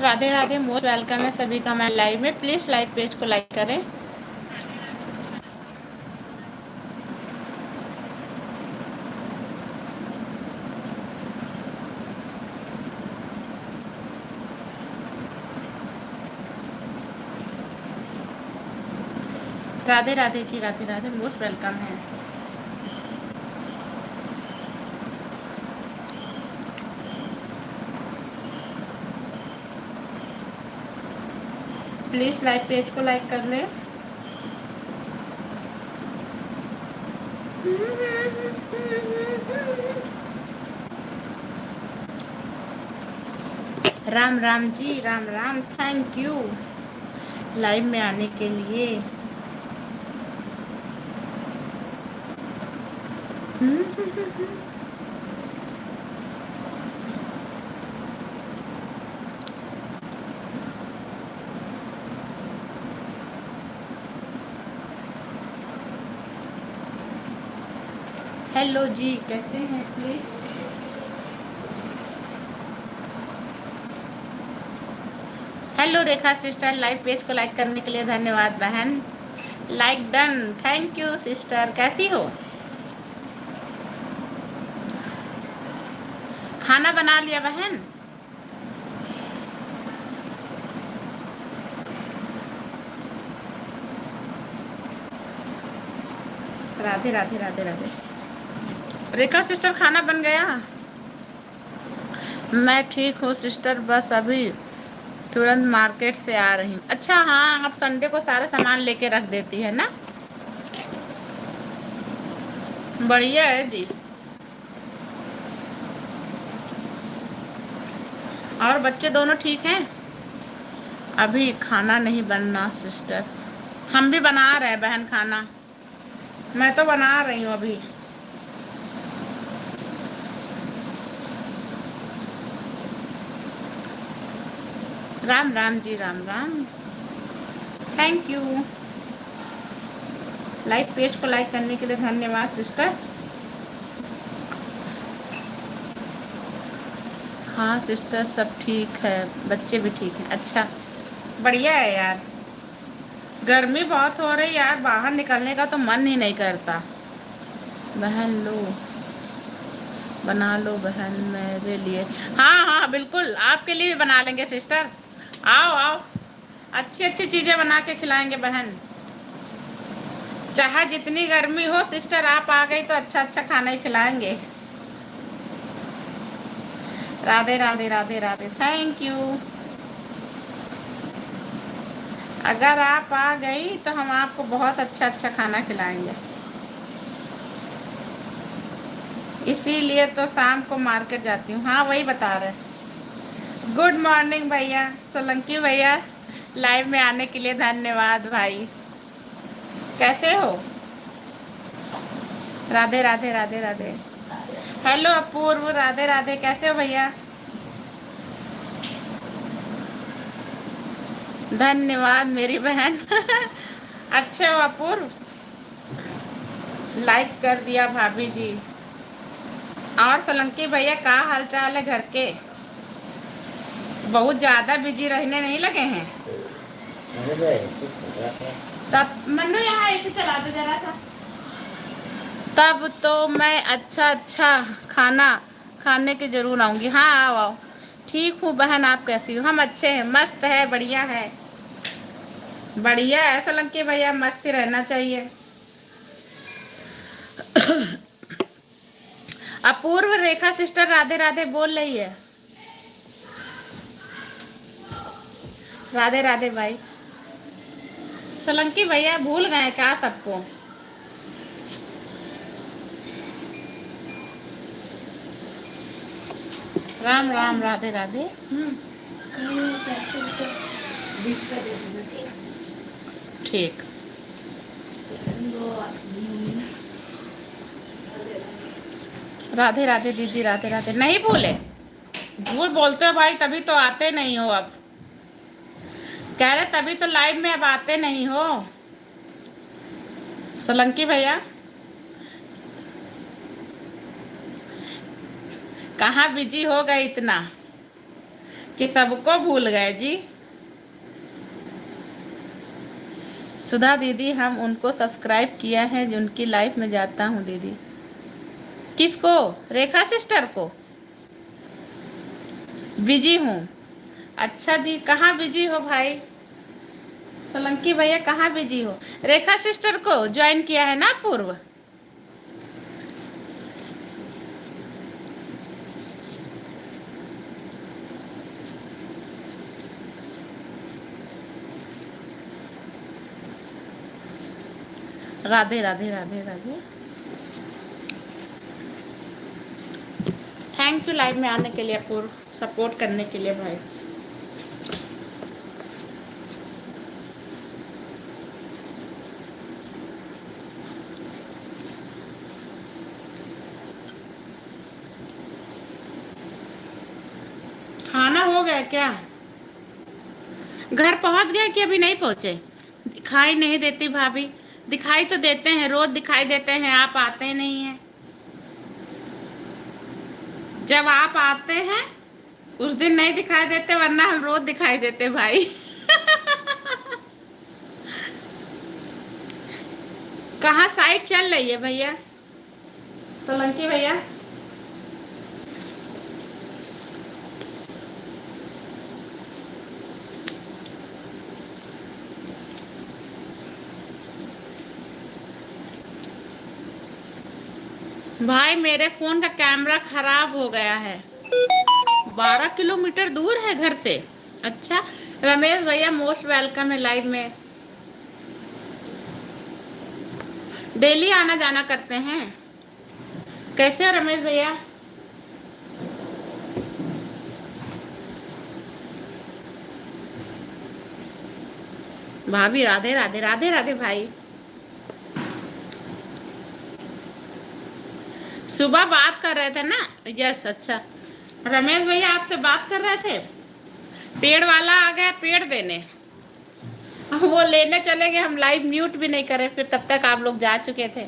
Radhe Radhe, most welcome है सभी का मैं लाइव में। प्लीज लाइव पेज को लाइक करें। राधे राधे जी, राधे राधे, मोस्ट वेलकम है। प्लीज लाइव पेज को लाइक कर ले। Ram Ram ji, Ram Ram, thank you live में आने के लिए। हेलो जी, कैसे हैं please? Hello Rekha sister, live page को लाइक करने के लिए धन्यवाद बहन। Like done, thank you sister. कैसी हो? खाना बना लिया बहन? राधे राधे, राधे राधे। रेखा सिस्टर, खाना बन गया? मैं ठीक हूँ सिस्टर, बस अभी तुरंत मार्केट से आ रही हूँ। अच्छा हाँ, आप संडे को सारा सामान लेके रख देती है ना? बढ़िया है जी। और बच्चे दोनों ठीक हैं? अभी खाना नहीं बनना सिस्टर, हम भी बना रहे हैं बहन खाना। मैं तो बना रही हूँ अभी। Ram Ram ji, Ram Ram, thank you. Live page को लाइक करने के लिए धन्यवाद सिस्टर। हाँ सिस्टर, सब ठीक है, बच्चे भी ठीक हैं। अच्छा, बढ़िया है यार। गर्मी बहुत हो रही है यार, बाहर निकलने का तो मन ही नहीं करता। बहन लो, बना लो बहन मेरे लिए। हाँ हाँ बिल्कुल, आपके लिए भी बना लेंगे सिस्टर। आओ आओ, अच्छी अच्छी चीज़ें बना के खिलाएंगे बहन। चाहे जितनी गर्मी हो सिस्टर, आप आ गई तो अच्छा अच्छा खाना ही खिलाएंगे। Radhe Radhe Radhe Radhe, thank you. अगर आप आ गई तो हम आपको बहुत अच्छा अच्छा खाना खिलाएंगे। इसीलिए तो शाम को मार्केट जाती हूँ। हाँ वही बता रहे। गुड मॉर्निंग भैया, सोलंकी भैया, लाइव में आने के लिए धन्यवाद भाई। कैसे हो? राधे राधे राधे राधे। हेलो अपूर्व, राधे राधे, कैसे हो भैया? धन्यवाद मेरी बहन। अच्छे हो अपूर्व? लाइक कर दिया भाभी जी। और सोलंकी भैया का हाल चाल है घर के? बहुत ज्यादा बिजी रहने नहीं लगे हैं? तब मन्नू यहाँ ऐसे चला दो जरा सा। तब तो मैं अच्छा अच्छा खाना खाने के जरूर आऊंगी। हाँ आओ आओ। ठीक हूँ बहन, आप कैसी हो? हम अच्छे हैं, मस्त है, बढ़िया है। बढ़िया है सोलंकी भैया, मस्त ही रहना चाहिए। अपूर्व, रेखा सिस्टर राधे राधे बोल रही है। राधे राधे भाई। सोलंकी भैया भूल गए क्या सबको? राम राम, राधे राधे। ठीक। राधे राधे दीदी, राधे राधे। नहीं भूले? झूठ बोलते हो भाई, तभी तो आते नहीं हो अब। कह रहे तभी तो लाइव में अब आते नहीं हो सोलंकी भैया। कहाँ बिजी हो गए इतना कि सबको भूल गए जी? सुधा दीदी, हम उनको सब्सक्राइब किया है जो उनकी लाइफ में जाता हूँ दीदी। किसको? रेखा सिस्टर को? बिजी हूँ। अच्छा जी, कहाँ बिजी हो भाई? सोलंकी भैया कहाँ बिजी हो? रेखा सिस्टर को ज्वाइन किया है ना पूर्व? Radhe Radhe Radhe Radhe. Thank you live में आने के लिए पूर्व, सपोर्ट करने के लिए भाई। खाना हो गया क्या? घर पहुंच गए कि अभी नहीं पहुंचे? दिखाई नहीं देती भाभी। दिखाई तो देते हैं, रोज दिखाई देते हैं, आप आते नहीं हैं। जब आप आते हैं उस दिन नहीं दिखाई देते, वरना हम रोज दिखाई देते भाई। कहाँ साइड चल रही है भैया? सोलंकी भैया भाई, मेरे फोन का कैमरा खराब हो गया है। 12 किलोमीटर दूर है घर से। अच्छा, रमेश भैया मोस्ट वेलकम है लाइव में। डेली आना जाना करते हैं? कैसे हो रमेश भैया? भाभी राधे राधे राधे राधे भाई। सुबह बात कर रहे थे ना? यस, अच्छा। रमेश भैया आपसे बात कर रहे थे, पेड़ वाला आ गया पेड़ देने। वो लेने चले गए, हम लाइव म्यूट भी नहीं करे, फिर तब तक आप लोग जा चुके थे।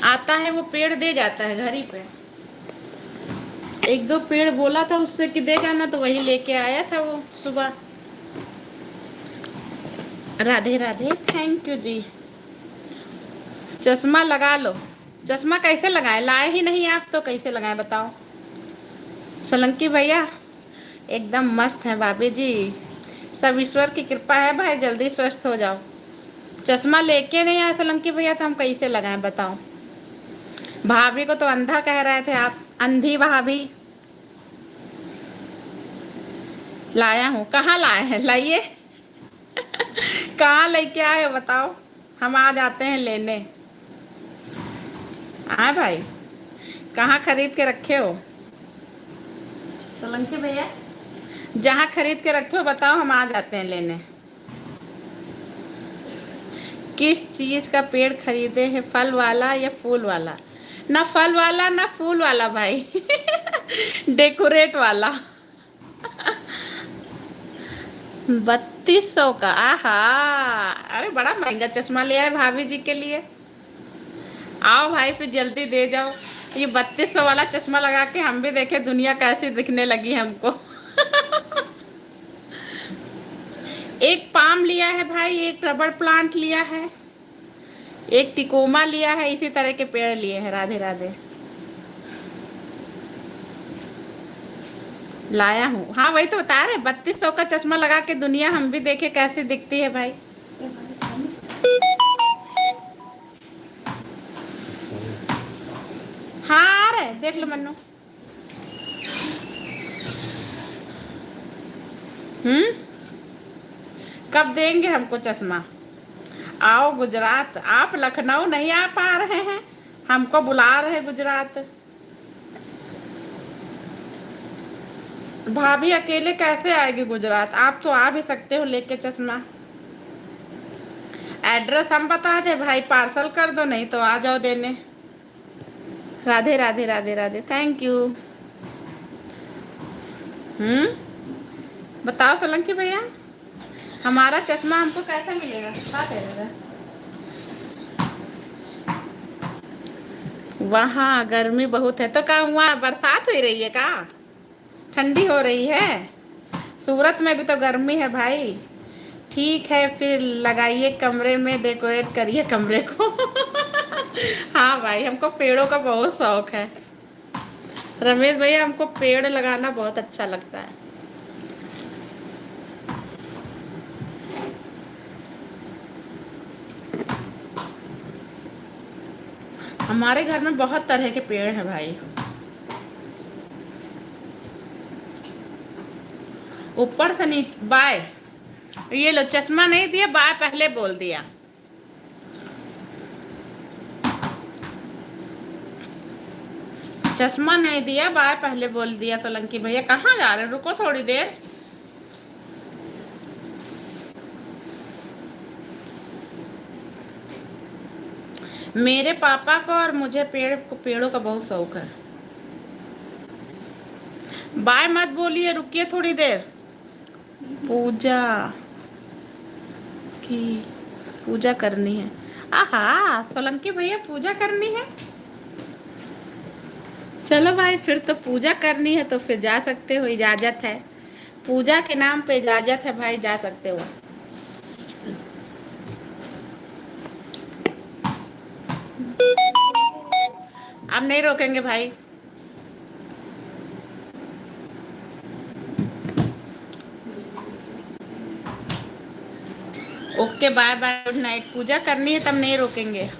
आता है वो पेड़ दे जाता है घर ही पे। एक दो पेड़ बोला था उससे कि दे जाना, तो वही लेके आया था वो सुबह। राधे राधे, थैंक यू जी। चश्मा लगा लो। चश्मा कैसे लगाए? लाए ही नहीं आप तो कैसे लगाए बताओ? सोलंकी भैया एकदम मस्त है भाभी जी, सब ईश्वर की कृपा है भाई, जल्दी स्वस्थ हो जाओ। चश्मा लेके नहीं आए सोलंकी भैया तो हम कैसे लगाएं बताओ। भाभी को तो अंधा कह रहे थे आप, अंधी भाभी। लाया हूँ, कहाँ लाए हैं, लाइए। कहाँ लेके आए हो बताओ, हम आ जाते हैं लेने। हाँ भाई, कहाँ खरीद के रखे हो सोलंकी भैया? जहाँ खरीद के रखे हो बताओ, हम आ जाते हैं लेने। किस चीज का पेड़ खरीदे हैं, फल वाला या फूल वाला? ना फल वाला ना फूल वाला भाई। डेकोरेट वाला। 3200 का, आहा। अरे बड़ा महंगा चश्मा लिया है भाभी जी के लिए। आओ भाई फिर जल्दी दे जाओ। ये 3200 वाला चश्मा लगा के हम भी देखे दुनिया कैसी दिखने लगी हमको। एक पाम लिया है भाई, एक रबड़ प्लांट लिया है, एक टिकोमा लिया है, इसी तरह के पेड़ लिए हैं। राधे राधे। लाया हूँ, हाँ वही तो बता रहे, 3200 का चश्मा लगा के दुनिया हम भी देखे कैसी दिखती है भाई। हाँ आ रहे, देख लो मन्नू। हम्म, कब देंगे हमको चश्मा? आओ गुजरात, आप लखनऊ नहीं आ पा रहे हैं, हमको बुला रहे गुजरात। भाभी अकेले कैसे आएगी गुजरात, आप तो आ भी सकते हो लेके चश्मा। एड्रेस हम बता दे भाई, पार्सल कर दो, नहीं तो आ जाओ देने। Radhe Radhe Radhe Radhe, thank you. हम्म, बताओ सोलंकी भैया, हमारा चश्मा हमको कैसा मिलेगा, क्या करेगा? वहाँ गर्मी बहुत है तो क्या हुआ, बरसात हो रही है क्या? ठंडी हो रही है? सूरत में भी तो गर्मी है भाई। ठीक है फिर लगाइए कमरे में, डेकोरेट करिए कमरे को। हाँ भाई, हमको पेड़ों का बहुत शौक है रमेश भैया, हमको पेड़ लगाना बहुत अच्छा लगता है। हमारे घर में बहुत तरह के पेड़ हैं भाई। ऊपर से नीचे बाय। ये लो, चश्मा नहीं दिया, बाय पहले बोल दिया। चश्मा नहीं दिया, बाय पहले बोल दिया। सोलंकी भैया कहाँ जा रहे हैं, रुको थोड़ी देर। मेरे पापा को और मुझे पेड़ों का बहुत शौक है। बाय मत बोलिए, रुकिए थोड़ी देर। पूजा की, पूजा करनी है। आहा सोलंकी भैया, पूजा करनी है। चलो भाई, फिर तो पूजा करनी है तो फिर जा सकते हो, इजाजत है। पूजा के नाम पे इजाजत है भाई, जा सकते हो। अब नहीं रोकेंगे भाई। Okay bye bye, good night. Puja करनी है तब नहीं रोकेंगे।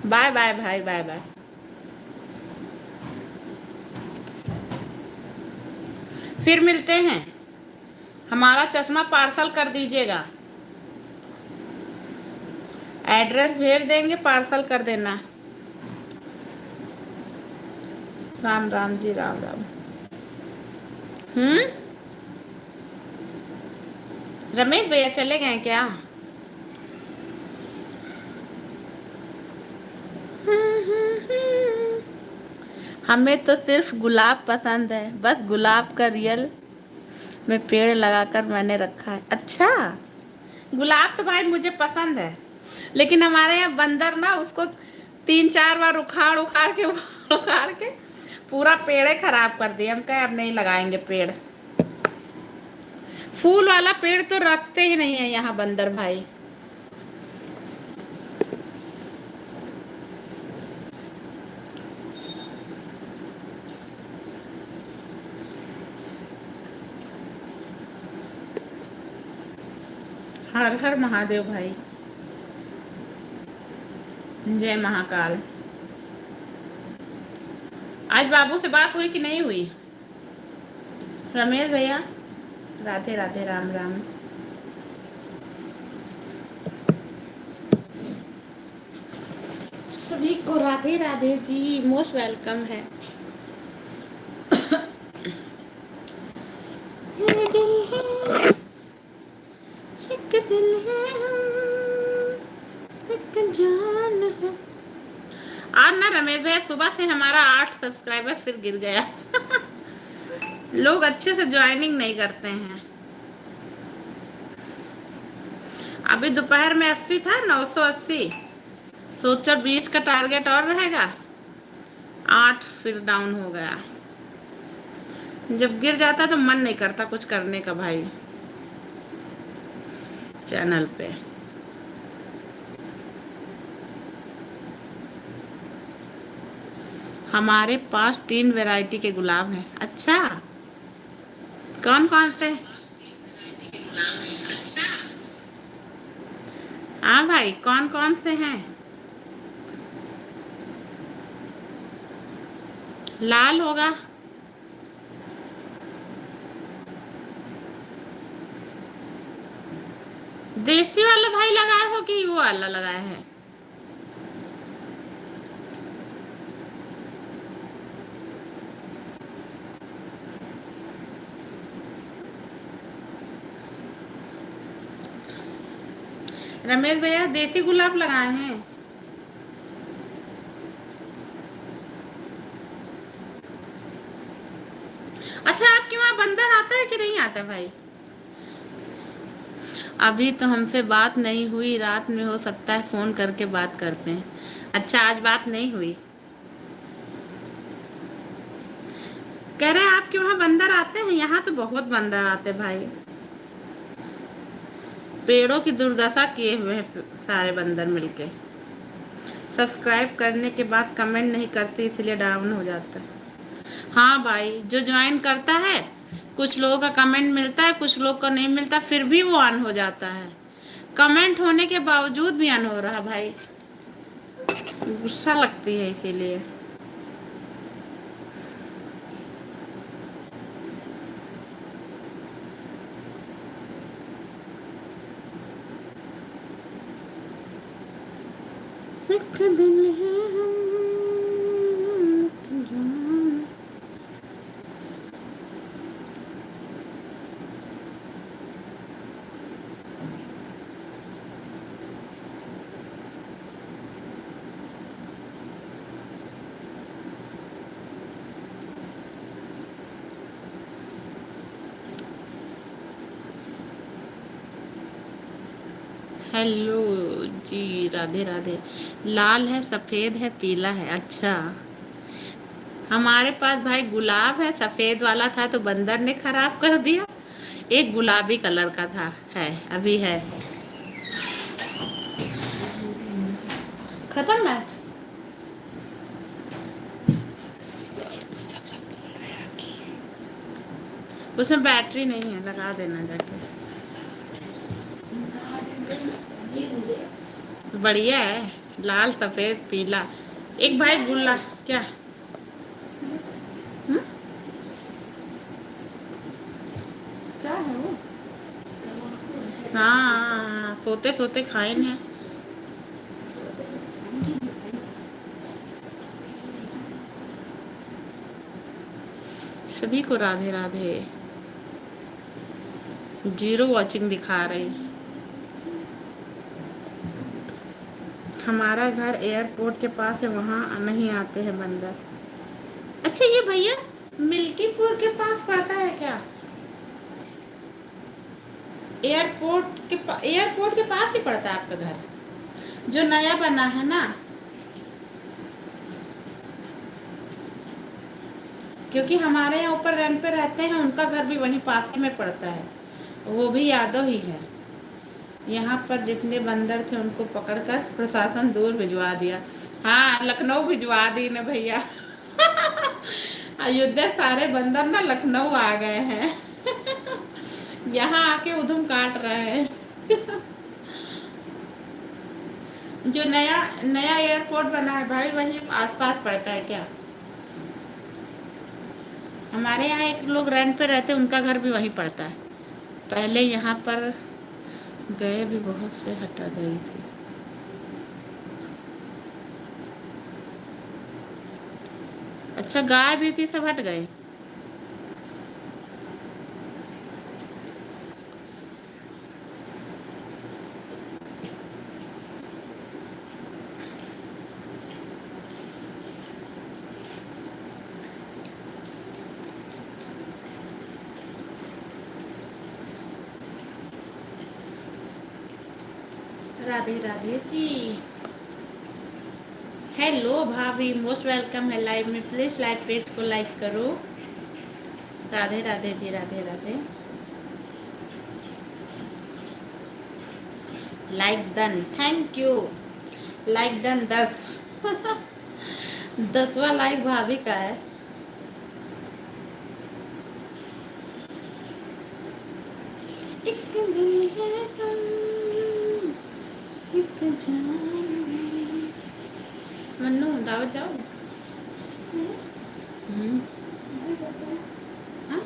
बाय बाय भाई, बाय बाय। फिर मिलते हैं। हमारा चश्मा पार्सल कर दीजिएगा, एड्रेस भेज देंगे, पार्सल कर देना। राम राम जी, राम राम। रमेश भैया चले गए क्या? हमें तो सिर्फ गुलाब पसंद है, बस गुलाब का रियल में पेड़ लगाकर मैंने रखा है। अच्छा, गुलाब तो भाई मुझे पसंद है, लेकिन हमारे यहाँ बंदर ना उसको 3-4 बार उखाड़ उखाड़ के उखाड़ के पूरा पेड़ खराब कर दिया। हम कहे अब नहीं लगाएंगे पेड़। फूल वाला पेड़ तो रखते ही नहीं है यहाँ बंदर भाई। हर हर महादेव भाई। जय महाकाल। आज बाबू से बात हुई कि नहीं हुई? रमेश भैया, राधे राधे, राम राम। सभी को राधे राधे जी, मोस्ट वेलकम है। ये दिल है, एक दिल है हम, एक जान है। आज ना रमेश भैया सुबह से हमारा 8 सब्सक्राइबर फिर गिर गया। लोग अच्छे से ज्वाइनिंग नहीं करते हैं। अभी दोपहर में 80 था, 980। सोचा 20 का टारगेट और रहेगा, 8 फिर डाउन हो गया। जब गिर जाता तो मन नहीं करता कुछ करने का भाई चैनल पे। हमारे पास 3 वैरायटी के गुलाब हैं। अच्छा, कौन कौन से? हाँ भाई, कौन कौन से हैं? लाल होगा। देसी वाला भाई लगाए हो कि वो वाला लगाए हैं? रमेश भैया देसी गुलाब लगाए हैं। अच्छा, आपके वहाँ बंदर आता है कि नहीं आता भाई? अभी तो हमसे बात नहीं हुई, रात में हो सकता है फोन करके बात करते हैं। अच्छा, आज बात नहीं हुई। कह रहे हैं आपके वहाँ बंदर आते हैं? यहाँ तो बहुत बंदर आते भाई। पेड़ों की दुर्दशा किए हुए हैं सारे बंदर मिलके। सब्सक्राइब करने के बाद कमेंट नहीं करते इसलिए डाउन हो जाता है। हाँ भाई, जो ज्वाइन करता है कुछ लोगों का कमेंट मिलता है, कुछ लोग का नहीं मिलता, फिर भी वो ऑन हो जाता है। कमेंट होने के बावजूद भी ऑन हो रहा भाई, गुस्सा लगती है इसीलिए। एक दिल है हम, एक जान। हेलो जी, राधे राधे। लाल है, सफेद है, पीला है। अच्छा, हमारे पास भाई गुलाब है, सफेद वाला था तो बंदर ने खराब कर दिया। एक गुलाबी कलर का था, है अभी है। खत्म मैच। उसमें बैटरी नहीं है, लगा देना जाके। बढ़िया है, लाल सफेद पीला। एक भाई गुल्ला क्या? हुँ? क्या है वो? हाँ, सोते सोते खाए हैं। सभी को राधे राधे। 0 वॉचिंग दिखा रही। हमारा घर एयरपोर्ट के पास है, वहाँ नहीं आते हैं बंदर। अच्छा, ये भैया मिल्कीपुर के पास पड़ता है क्या? एयरपोर्ट के पास ही पड़ता है आपका घर, जो नया बना है ना? क्योंकि हमारे यहाँ ऊपर रेंट पे रहते हैं, उनका घर भी वहीं पास ही में पड़ता है, वो भी यादव ही है। यहाँ पर जितने बंदर थे उनको पकड़कर प्रशासन दूर भिजवा दिया। हाँ, लखनऊ भिजवा दी ना भैया। अयोध्या सारे बंदर ना लखनऊ आ गए हैं। यहाँ आके उधम काट रहे हैं। जो नया नया एयरपोर्ट बना है भाई, वही आसपास पड़ता है क्या? हमारे यहाँ एक लोग रेंट पे रहते, उनका घर भी वहीं पड़ता है। पहले यहाँ पर गए भी बहुत से हटा गई थी। अच्छा, गाय भी थी, सब हट गए। राधे राधे जी। हेलो भाभी, मोस्ट वेलकम है लाइव में। प्लीज लाइव पेज को लाइक करो। Radhe Radhe ji, Radhe Radhe. Like done, thank you. Like done 10। 10वां लाइक भाभी का है। एक दिल है हम, एक जान है। मन्नू दावत जाओ। हम्म। हाँ?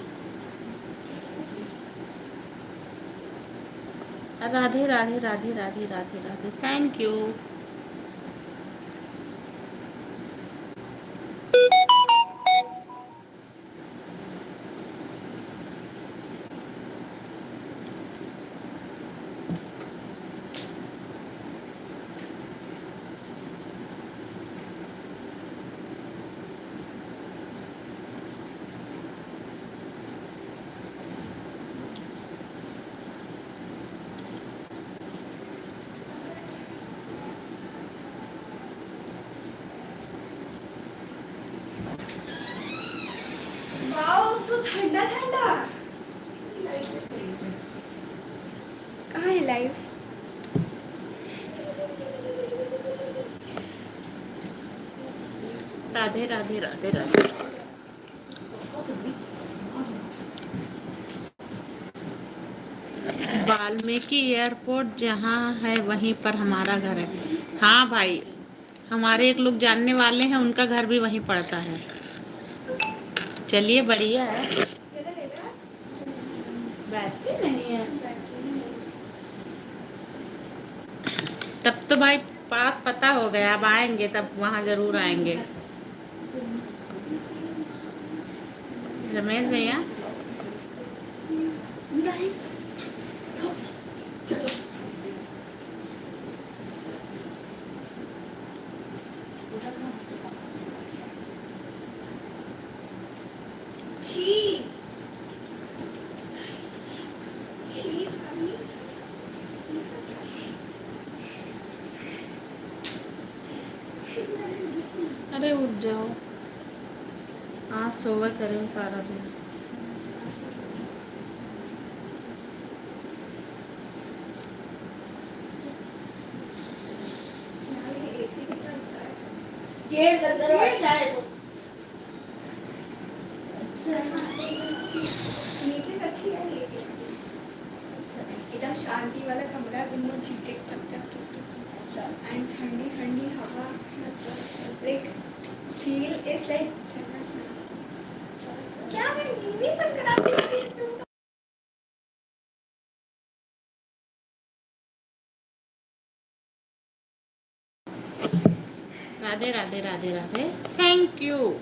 Radhe Radhe Radhe Radhe Radhe Radhe, thank you. सो ठंडा ठंडा। कहाँ है लाइव? राधे राधे राधे राधे। वाल्मीकि एयरपोर्ट जहाँ है वहीं पर हमारा घर है। हाँ भाई, हमारे एक लोग जानने वाले हैं, उनका घर भी वहीं पड़ता है। चलिए, बढ़िया है। बैटरी नहीं है तब तो भाई, पास पता हो गया। अब आएंगे तब वहाँ जरूर आएंगे। रमेश भैया, अरे उठ जाओ। आज सोवे करें सारा दिन। ये अच्छा है तो नीचे अच्छी है ये। एकदम शांति वाला कमरा, विंडो चिक चक चक चुक चुक एंड ठंडी ठंडी हवा। लाइक फील इज लाइक क्या मैं मूवी बंद कराती हूँ? Radhe Radhe Radhe Radhe, thank you.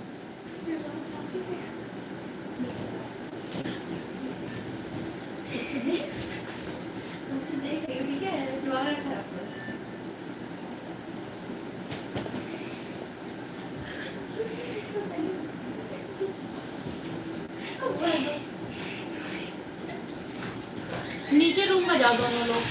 नीचे रूम में जाओ दोनों लोग।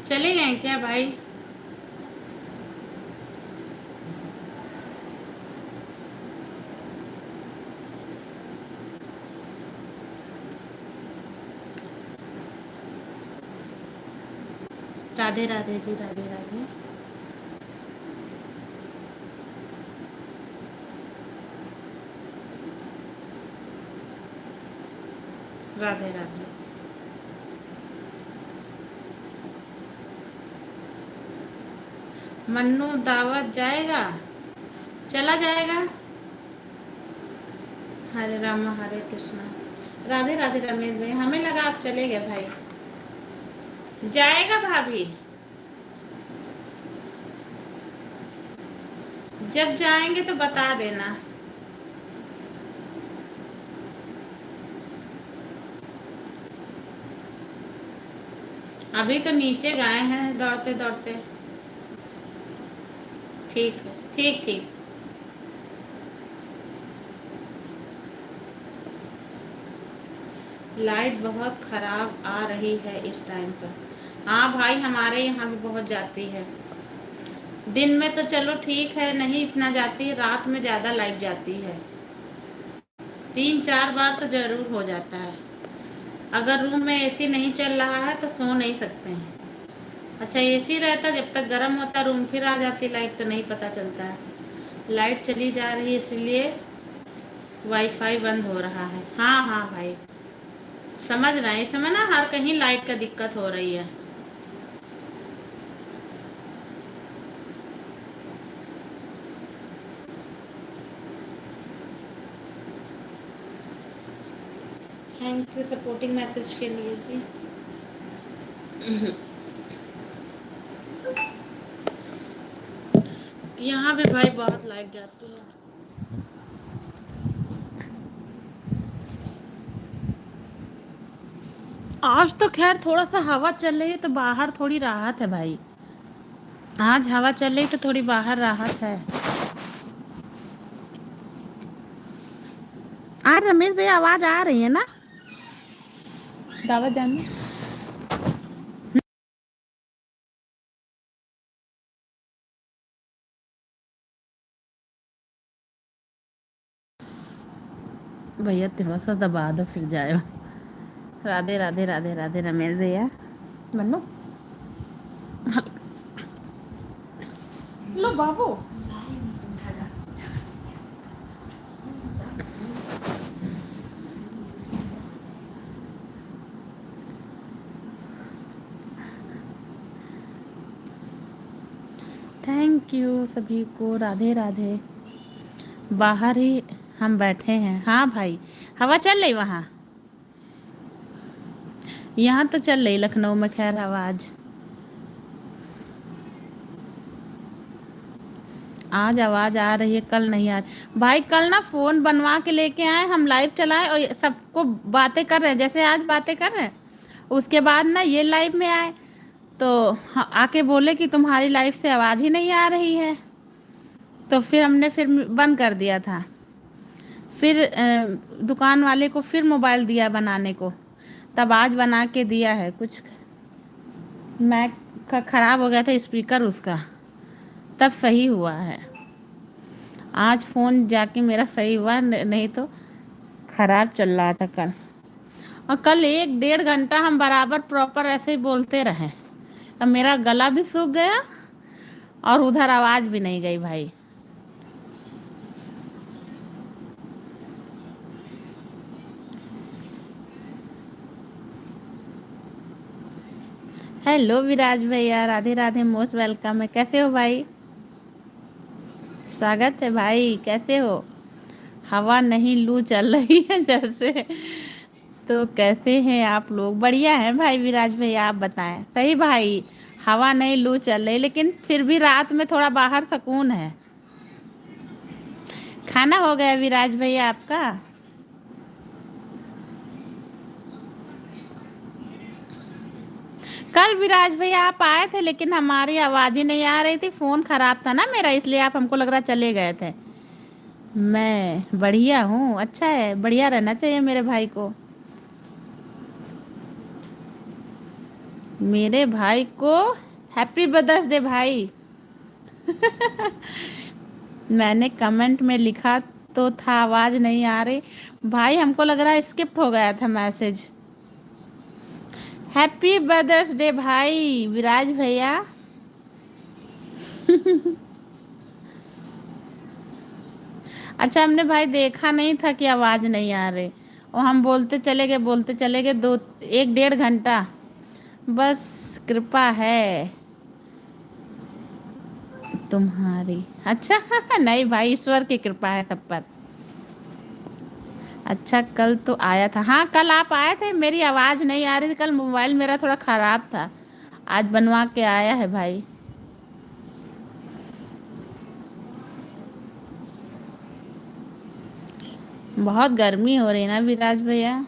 चले गए क्या भाई? राधे राधे जी, राधे राधे। राधे राधे। मन्नू दावत जाएगा, चला जाएगा। हरे राम हरे कृष्णा। राधे राधे रमेश भाई, हमें लगा आप चले गए भाई। जाएगा भाभी, जब जाएंगे तो बता देना। अभी तो नीचे गए हैं दौड़ते दौड़ते। ठीक है, ठीक ठीक। लाइट बहुत खराब आ रही है इस टाइम पर। हाँ भाई, हमारे यहाँ भी बहुत जाती है। दिन में तो चलो ठीक है, नहीं इतना जाती, रात में ज़्यादा लाइट जाती है। 3-4 बार तो ज़रूर हो जाता है। अगर रूम में एसी नहीं चल रहा है तो सो नहीं सकते हैं। अच्छा, एसी रहता, जब तक गर्म होता रूम फिर आ जाती लाइट, तो नहीं पता चलता है। लाइट चली जा रही है, इसलिए वाईफाई बंद हो रहा है। हाँ हाँ भाई, समझ रहे हैं। इस समय ना हर कहीं लाइट का दिक्कत हो रही है। थैंक यू सपोर्टिंग मैसेज के लिए जी। यहाँ भी भाई बहुत लाइट जाती है। आज तो खैर थोड़ा सा हवा चल रही है तो बाहर थोड़ी राहत है भाई। आज हवा चल रही तो थोड़ी बाहर राहत है। आज रमेश भाई आवाज आ रही है ना दावत जाने। भैया थोड़ा सा दबा दो फिर जाए। राधे राधे राधे राधे रमेश भैया। मन्नू लो बाबू। थैंक यू सभी को, राधे राधे। बाहर ही हम बैठे हैं। हाँ भाई, हवा चल रही वहाँ। यहाँ तो चल रही लखनऊ में खैर हवा। आज आवाज आ रही है, कल नहीं आ रही भाई। कल ना फोन बनवा के लेके आए, हम लाइव चलाए और सबको बातें कर रहे हैं जैसे आज बातें कर रहे हैं। उसके बाद ना ये लाइव में आए तो आके बोले कि तुम्हारी लाइव से आवाज ही नहीं आ रही है। तो फिर हमने फिर बंद कर दिया था। फिर दुकान वाले को फिर मोबाइल दिया बनाने को, तब आज बना के दिया है। कुछ मैक का खराब हो गया था स्पीकर उसका, तब सही हुआ है। आज फ़ोन जाके मेरा सही हुआ, नहीं तो ख़राब चल रहा था कल। और कल 1-1.5 घंटा हम बराबर प्रॉपर ऐसे ही बोलते रहे। अब मेरा गला भी सूख गया और उधर आवाज़ भी नहीं गई भाई। हेलो विराज भैया, राधे राधे, मोस्ट वेलकम है। कैसे हो भाई? स्वागत है भाई, कैसे हो? हवा नहीं, लू चल रही है जैसे। तो कैसे हैं आप लोग? बढ़िया है भाई विराज भैया, आप बताएं। सही भाई, हवा नहीं लू चल रही, लेकिन फिर भी रात में थोड़ा बाहर सुकून है। खाना हो गया विराज भैया आपका? कल विराज भैया आप आए थे लेकिन हमारी आवाज ही नहीं आ रही थी, फोन खराब था ना मेरा, इसलिए आप हमको लग रहा चले गए थे। मैं बढ़िया हूँ। अच्छा है, बढ़िया रहना चाहिए मेरे भाई को। मेरे भाई को हैप्पी ब्रदर्स डे भाई। मैंने कमेंट में लिखा तो था, आवाज नहीं आ रही भाई। हमको लग रहा है स्किप हो गया था मैसेज। हैप्पी ब्रदर्स डे भाई विराज भैया। अच्छा, हमने भाई देखा नहीं था कि आवाज नहीं आ रही, और हम बोलते चले गए 1 डेढ़ घंटा। बस कृपा है तुम्हारी। अच्छा नहीं भाई, ईश्वर की कृपा है सब पर। अच्छा कल तो आया था, हाँ कल आप आए थे, मेरी आवाज़ नहीं आ रही थी, कल मोबाइल मेरा थोड़ा ख़राब था। आज बनवा के आया है भाई। बहुत गर्मी हो रही है ना विराज भैया।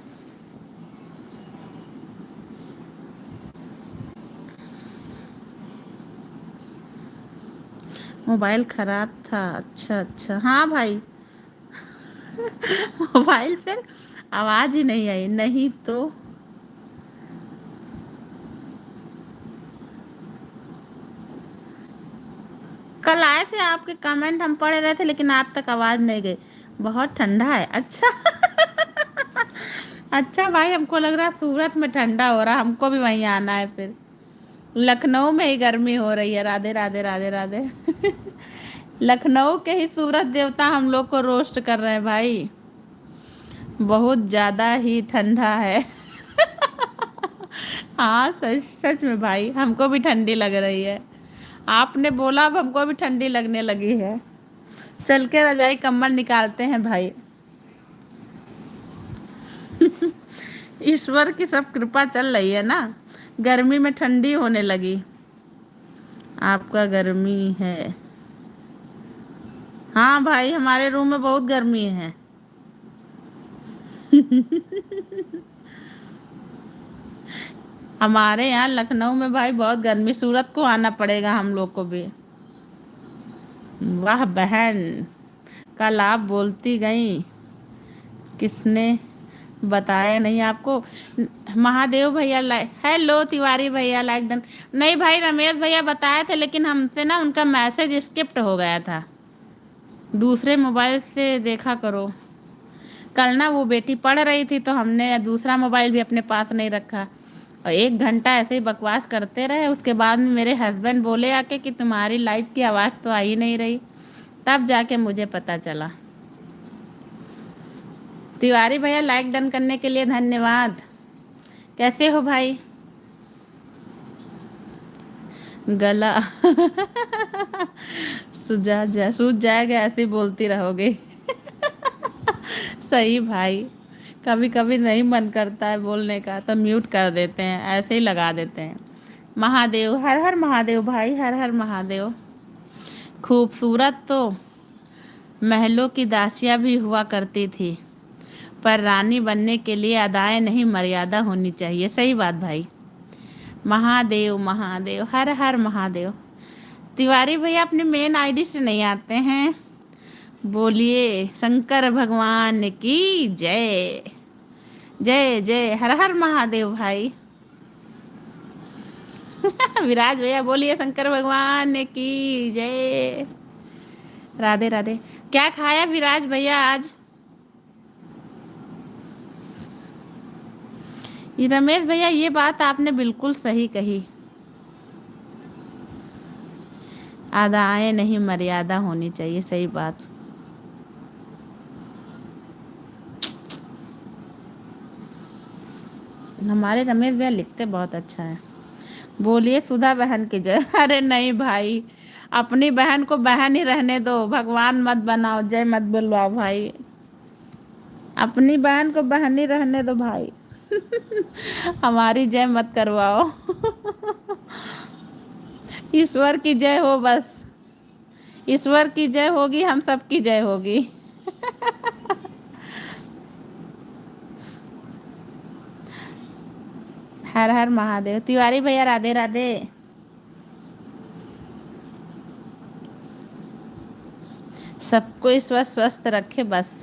मोबाइल ख़राब था, अच्छा अच्छा हाँ भाई। मोबाइल फिर आवाज़ ही नहीं आई, नहीं तो। कल आए थे, आपके कमेंट हम पढ़ रहे थे, लेकिन आप तक आवाज़ नहीं गई। बहुत ठंडा है, अच्छा। अच्छा भाई, हमको लग रहा है सूरत में ठंडा हो रहा, हमको भी वहीं आना है फिर। लखनऊ में ही गर्मी हो रही है। राधे राधे राधे राधे। लखनऊ के ही सूरज देवता हम लोग को रोस्ट कर रहे हैं भाई। बहुत ज़्यादा ही ठंडा है। हाँ सच सच में भाई, हमको भी ठंडी लग रही है। आपने बोला, अब हमको भी ठंडी लगने लगी है। चल के रजाई कंबल निकालते हैं भाई। ईश्वर की सब कृपा चल रही है ना, गर्मी में ठंडी होने लगी। आपका गर्मी है। हाँ भाई, हमारे रूम में बहुत गर्मी है। हमारे यहाँ लखनऊ में भाई बहुत गर्मी, सूरत को आना पड़ेगा हम लोग को भी। वाह बहन, कल आप बोलती गई, किसने बताया नहीं आपको? महादेव भैया लाइक, हेलो तिवारी भैया लाइक डन। नहीं भाई, रमेश भैया बताए थे, लेकिन हमसे ना उनका मैसेज स्किप्ट हो गया था। दूसरे मोबाइल से देखा करो। कल ना वो बेटी पढ़ रही थी, तो हमने दूसरा मोबाइल भी अपने पास नहीं रखा, और 1 घंटा ऐसे ही बकवास करते रहे। उसके बाद में मेरे हस्बैंड बोले आके कि तुम्हारी लाइट की आवाज़ तो आ ही नहीं रही, तब जाके मुझे पता चला। तिवारी भैया लाइक डन करने के लिए धन्यवाद। कैसे हो भाई? गला सूझ जाएगा, ऐसे ही बोलती रहोगे। सही भाई, कभी कभी नहीं मन करता है बोलने का, तो म्यूट कर देते हैं, ऐसे ही लगा देते हैं। महादेव, हर हर महादेव भाई, हर हर महादेव। खूबसूरत तो महलों की दासियां भी हुआ करती थी, पर रानी बनने के लिए अदाएं नहीं, मर्यादा होनी चाहिए। सही बात भाई। महादेव महादेव, हर हर महादेव। तिवारी भैया अपने मेन आईडी से नहीं आते हैं। बोलिए शंकर भगवान की जय। जय जय, हर हर महादेव भाई। विराज भैया बोलिए शंकर भगवान की जय। राधे राधे। क्या खाया विराज भैया आज? ये रमेश भैया, ये बात आपने बिल्कुल सही कही, अदाएं नहीं, मर्यादा होनी चाहिए। सही बात। हमारे रमेश भैया लिखते बहुत अच्छा है। बोलिए सुधा बहन की जय। अरे नहीं भाई, अपनी बहन को बहन ही रहने दो, भगवान मत बनाओ, जय मत बुलवाओ भाई। अपनी बहन को बहन ही रहने दो भाई। हमारी जय मत करवाओ। ईश्वर की जय हो बस। ईश्वर की जय होगी, हम सबकी जय होगी। हर हर महादेव। तिवारी भैया राधे राधे। सबको ईश्वर स्वस्थ रखे बस।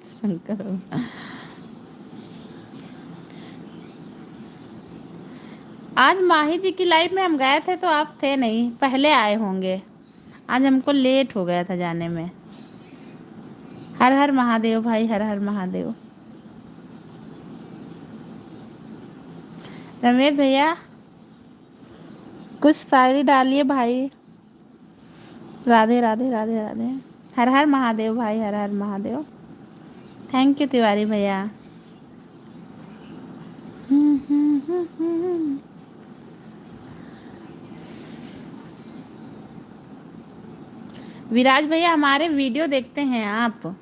शंकर, आज माही जी की लाइफ में हम गए थे, तो आप थे नहीं, पहले आए होंगे। आज हमको लेट हो गया था जाने में। हर हर महादेव भाई, हर हर महादेव। रमेश भैया कुछ शायरी डालिए भाई। राधे राधे राधे राधे। हर हर महादेव भाई, हर हर महादेव। थैंक यू तिवारी भैया। विराज भैया हमारे वीडियो देखते हैं आप?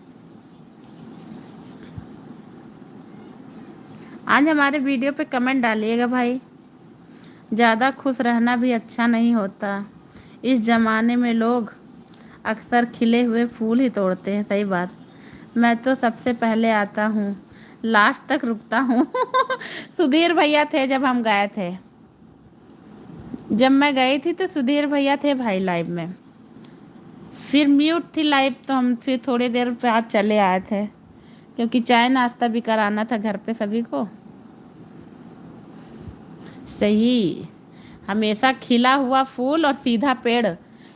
आज हमारे वीडियो पे कमेंट डालिएगा भाई। ज़्यादा खुश रहना भी अच्छा नहीं होता। इस ज़माने में लोग अक्सर खिले हुए फूल ही तोड़ते हैं। सही बात। मैं तो सबसे पहले आता हूँ, लास्ट तक रुकता हूँ। सुधीर भैया थे जब हम गए थे। जब मैं गई थी तो सुधीर भैया थे भाई लाइव में। फिर म्यूट थी लाइव, तो हम फिर थोड़ी देर बाद चले आए थे, क्योंकि चाय नाश्ता भी कराना था घर पे सभी को। सही। हमेशा खिला हुआ फूल और सीधा पेड़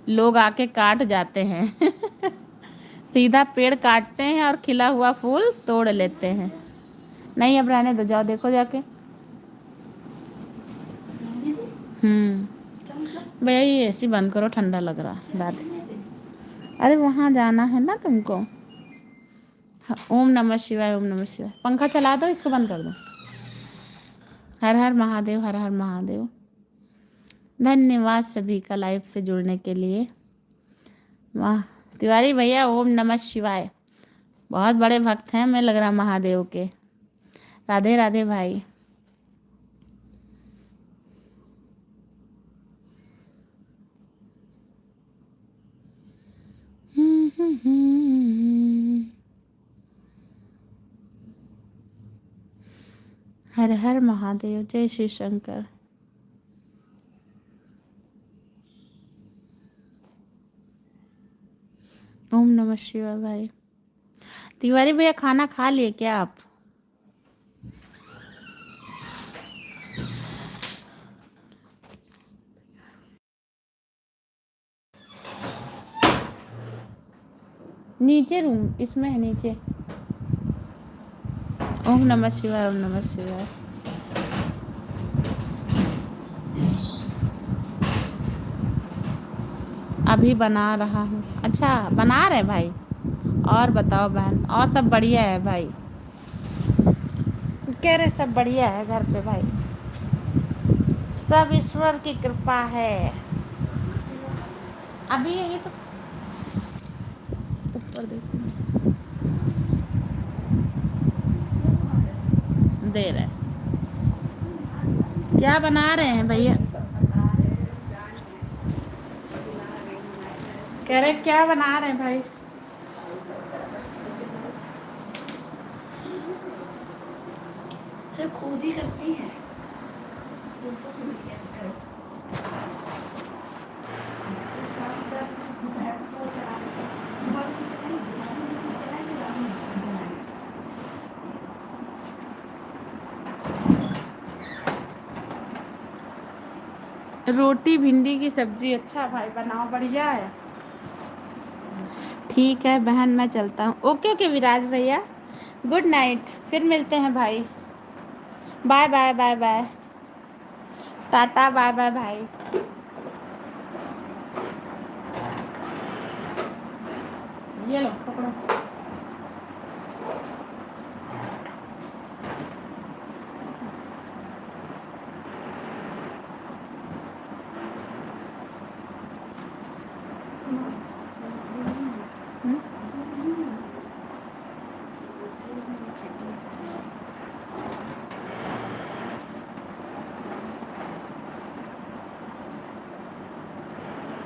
लोग आके काट जाते हैं। सीधा पेड़ काटते हैं और खिला हुआ फूल तोड़ लेते हैं। नहीं अब रहने दो, जाओ देखो जाके। भैया ये एसी बंद करो, ठंडा लग रहा है रात। अरे वहाँ जाना है ना तुमको। हाँ, ओम नमः शिवाय, ओम नमः शिवाय। पंखा चला दो, इसको बंद कर दो। हर हर महादेव, हर हर महादेव। धन्यवाद सभी का लाइव से जुड़ने के लिए। वाह तिवारी भैया, ओम नमः शिवाय। बहुत बड़े भक्त हैं मैं लग रहा महादेव के। राधे राधे भाई। हर हर महादेव, जय श्री शंकर। ओम नमः शिवाय भाई। तिवारी भैया खाना खा लिए क्या आप? नीचे रूम इसमें है, नीचे। ओम नमः शिवाय, ओम नमः शिवाय। अभी बना रहा हूँ। अच्छा बना रहे भाई। और बताओ बहन, और सब बढ़िया है भाई? कह रहे सब बढ़िया है घर पे भाई। सब ईश्वर की कृपा है। अभी ये तो ऊपर देखो दे रहे हैं। क्या बना रहे हैं भैया? कह रहे क्या बना रहे हैं भाई? सिर्फ खुद ही करती है, दूसरों से नहीं करो। रोटी भिंडी की सब्जी। अच्छा भाई बनाओ, बढ़िया है। ठीक है बहन, मैं चलता हूँ। ओके ओके विराज भैया, गुड नाइट। फिर मिलते हैं भाई। Bye bye bye bye. टाटा बाय बाय भाई। ये लो पकड़ो।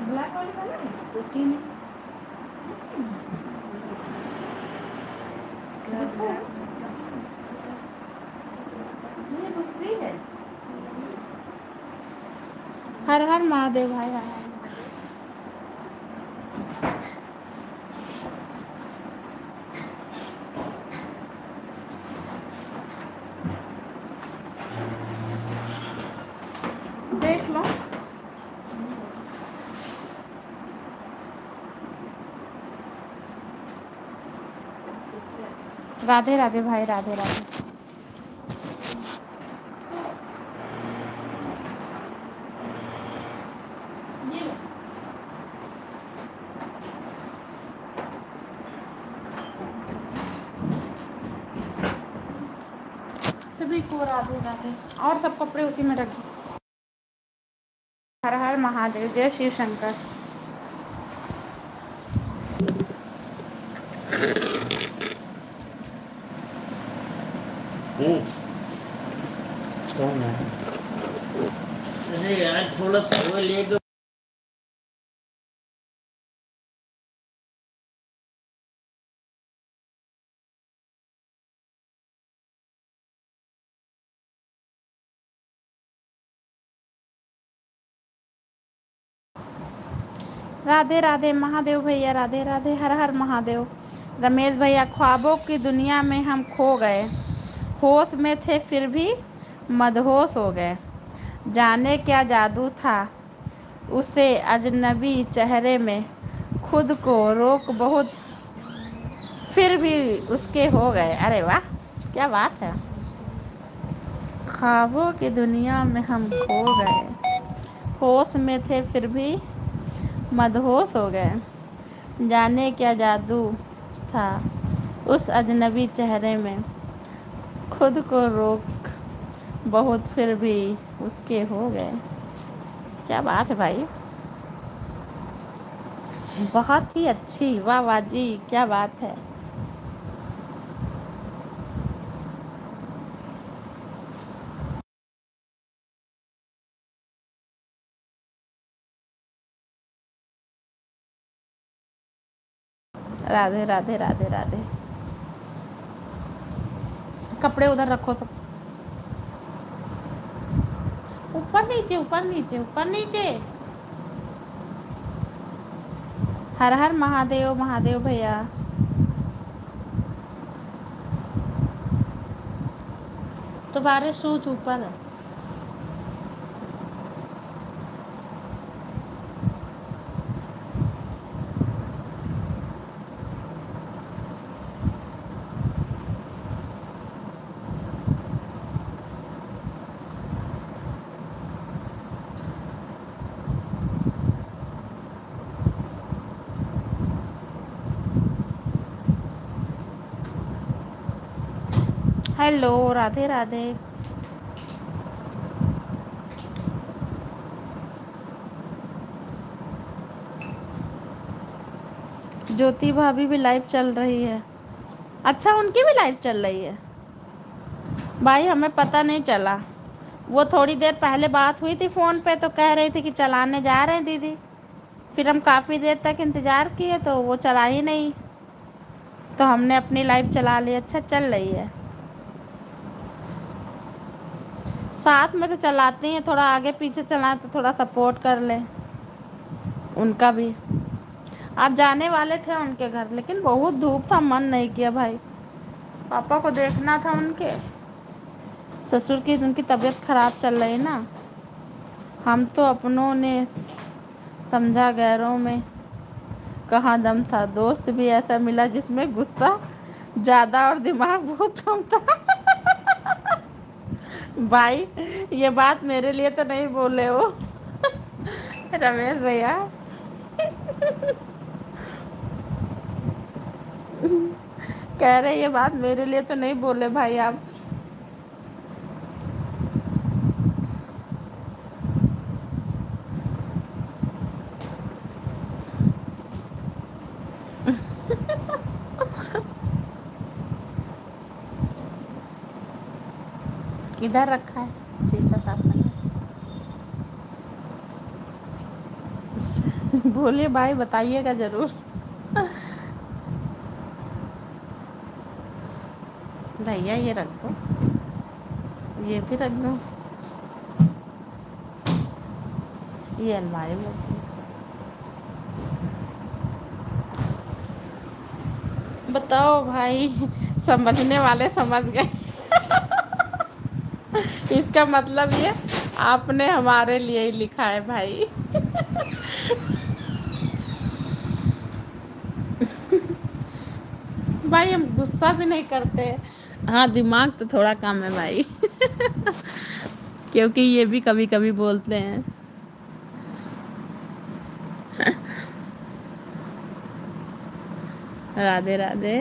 ब्लैक वाली का ना रोटी में ये दूसरी है। हर हर महादेव भाई, हर हर महादेव। देख लो। राधे राधे भाई, राधे राधे। ये लो। सभी को राधे राधे। और सब कपड़े उसी में रख दो। हर हर महादेव, जय शिव शंकर। कौन है? अरे यार थोड़ा सा लेट। राधे राधे महादेव भैया, राधे राधे, हर हर महादेव। रमेश भैया, ख्वाबों की दुनिया में हम खो गए, होश में थे फिर भी मदहोश हो गए। जाने क्या जादू था उसे अजनबी चेहरे में, खुद को रोक बहुत फिर भी उसके हो गए। अरे वाह, क्या बात है। ख्वाबों की दुनिया में हम खो गए, होश में थे फिर भी मदहोश हो गए। जाने क्या जादू था उस अजनबी चेहरे में, खुद को रोक बहुत फिर भी उसके हो गए। क्या बात है भाई, बहुत ही अच्छी, वाह वाह जी, क्या बात है। राधे राधे राधे राधे। कपड़े उधर रखो सब, ऊपर नीचे ऊपर नीचे ऊपर नीचे। हर हर महादेव, महादेव भैया। तुम्हारे शूज ऊपर है। हेलो, राधे राधे। ज्योति भाभी भी लाइव चल रही है। अच्छा, उनकी भी लाइव चल रही है। भाई हमें पता नहीं चला, वो थोड़ी देर पहले बात हुई थी फ़ोन पे, तो कह रही थी कि चलाने जा रहे हैं दीदी। फिर हम काफ़ी देर तक इंतज़ार किए तो वो चला ही नहीं, तो हमने अपनी लाइव चला ली। अच्छा, चल रही है। साथ में तो चलाती हैं, थोड़ा आगे पीछे चलाएं तो थोड़ा सपोर्ट कर लें उनका भी। आज जाने वाले थे उनके घर, लेकिन बहुत धूप था, मन नहीं किया भाई। पापा को देखना था उनके, ससुर की उनकी तबीयत खराब चल रही ना। हम तो अपनों ने समझा, गैरों में कहाँ दम था। दोस्त भी ऐसा मिला जिसमें गुस्सा ज़्यादा और दिमाग बहुत कम था। भाई ये बात मेरे लिए तो नहीं बोले हो रमेश भैया। कह रहे ये बात मेरे लिए तो नहीं बोले भाई आप। इधर रखा है, शीशा साफ करना। बोलिए भाई, बताइएगा ज़रूर। भैया ये रख दो, ये भी रख दो, ये अलमारी में रख दो। बताओ भाई, समझने वाले समझ गए। इसका मतलब ये आपने हमारे लिए ही लिखा है भाई। भाई हम गुस्सा भी नहीं करते, हाँ दिमाग तो थोड़ा कम है भाई। क्योंकि ये भी कभी कभी बोलते हैं। राधे राधे।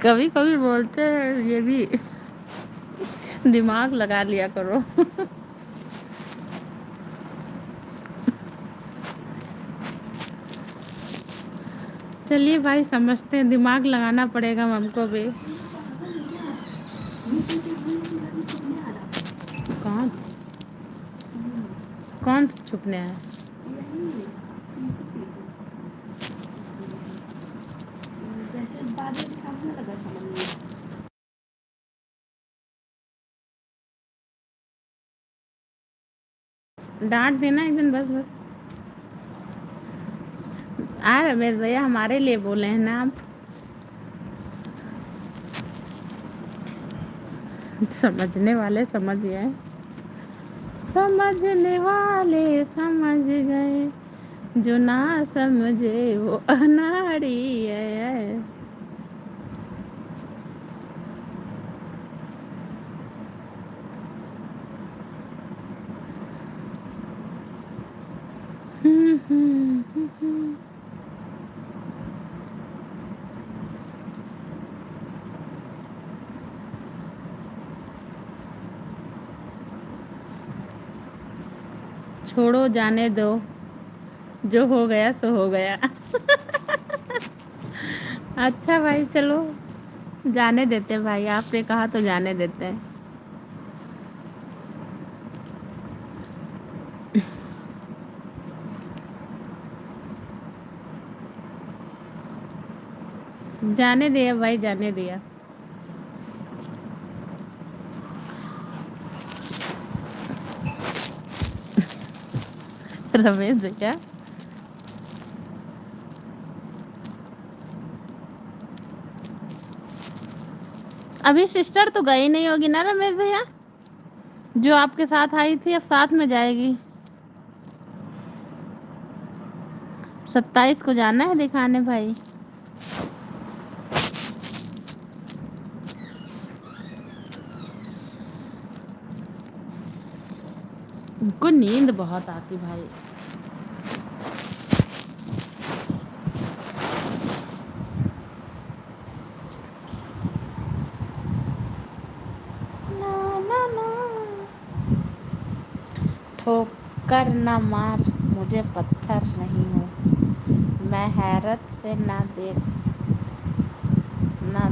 कभी कभी बोलते हैं ये भी, दिमाग लगा लिया करो। चलिए भाई, समझते हैं, दिमाग लगाना पड़ेगा हमको भी। पागल हो क्या? नीचे के घूमने लगी तो नहीं आ रहा। कौन हम्म, कौन छुपने है? यही जैसे बादल के सामने लगा समझ में। डांट देना एक दिन, बस बस। रमेश भैया हमारे लिए बोले हैं ना आप। समझने वाले समझ गए, समझने वाले समझ गए, जो ना समझे वो अनाड़ी है। छोड़ो, जाने दो, जो हो गया सो हो गया। अच्छा भाई, चलो जाने देते हैं भाई, आपने कहा तो जाने देते हैं। जाने दिया भाई, जाने दिया। रमेश भैया, अभी सिस्टर तो गई नहीं होगी ना रमेश भैया? जो आपके साथ आई थी अब साथ में जाएगी। 27 को जाना है दिखाने भाई। उनको नींद बहुत आती भाई। ना ना ना, ठोकर न मार, मुझे पत्थर नहीं हूँ, मैं हैरत से ना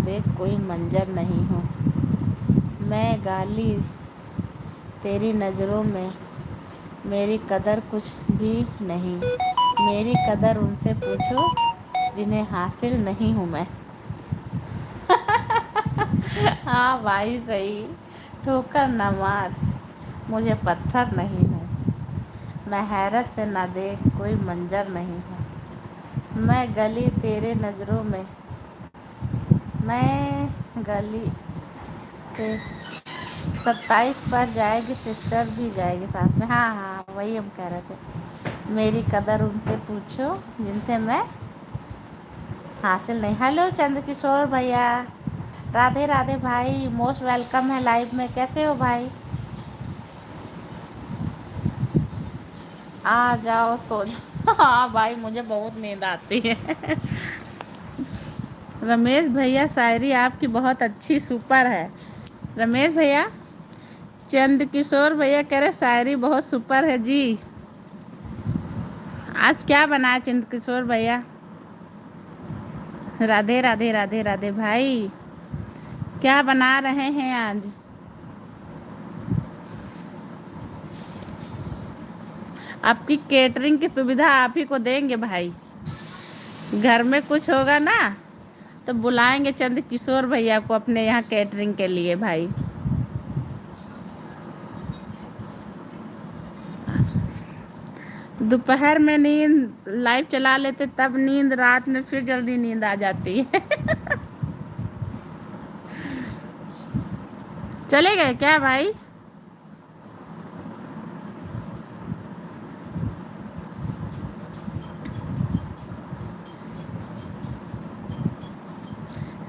देख कोई मंजर नहीं हूँ, मैं गाली तेरी नज़रों में, मेरी कदर कुछ भी नहीं, मेरी कदर उनसे पूछो जिन्हें हासिल नहीं हूँ मैं। हाँ भाई सही, ठोकर न मार, मुझे पत्थर नहीं हूँ, मैं हैरत से ना देख कोई मंजर नहीं हूँ, मैं गली तेरे नज़रों में, मैं गली ते 27 पर जाएगी, सिस्टर भी जाएगी साथ में। हाँ हाँ, वही हम कह रहे थे, मेरी कदर उनसे पूछो जिनसे मैं हासिल नहीं। हेलो चंद्रकिशोर भैया, राधे राधे भाई, मोस्ट वेलकम है लाइव में। कैसे हो भाई? आ जाओ, सो जाओ। हाँ भाई, मुझे बहुत नींद आती है। रमेश भैया, शायरी आपकी बहुत अच्छी, सुपर है। रमेश भैया, चंद्रकिशोर भैया कह रहे शायरी बहुत सुपर है जी। आज क्या बना है चंद्रकिशोर भैया? राधे राधे राधे राधे भाई, क्या बना रहे हैं आज? आपकी केटरिंग की सुविधा आप ही को देंगे भाई। घर में कुछ होगा ना तो बुलाएंगे चंद्रकिशोर भैया को अपने यहाँ केटरिंग के लिए भाई। दोपहर में नींद लाइव चला लेते तब नींद, रात में फिर जल्दी नींद आ जाती है। चले गए क्या भाई?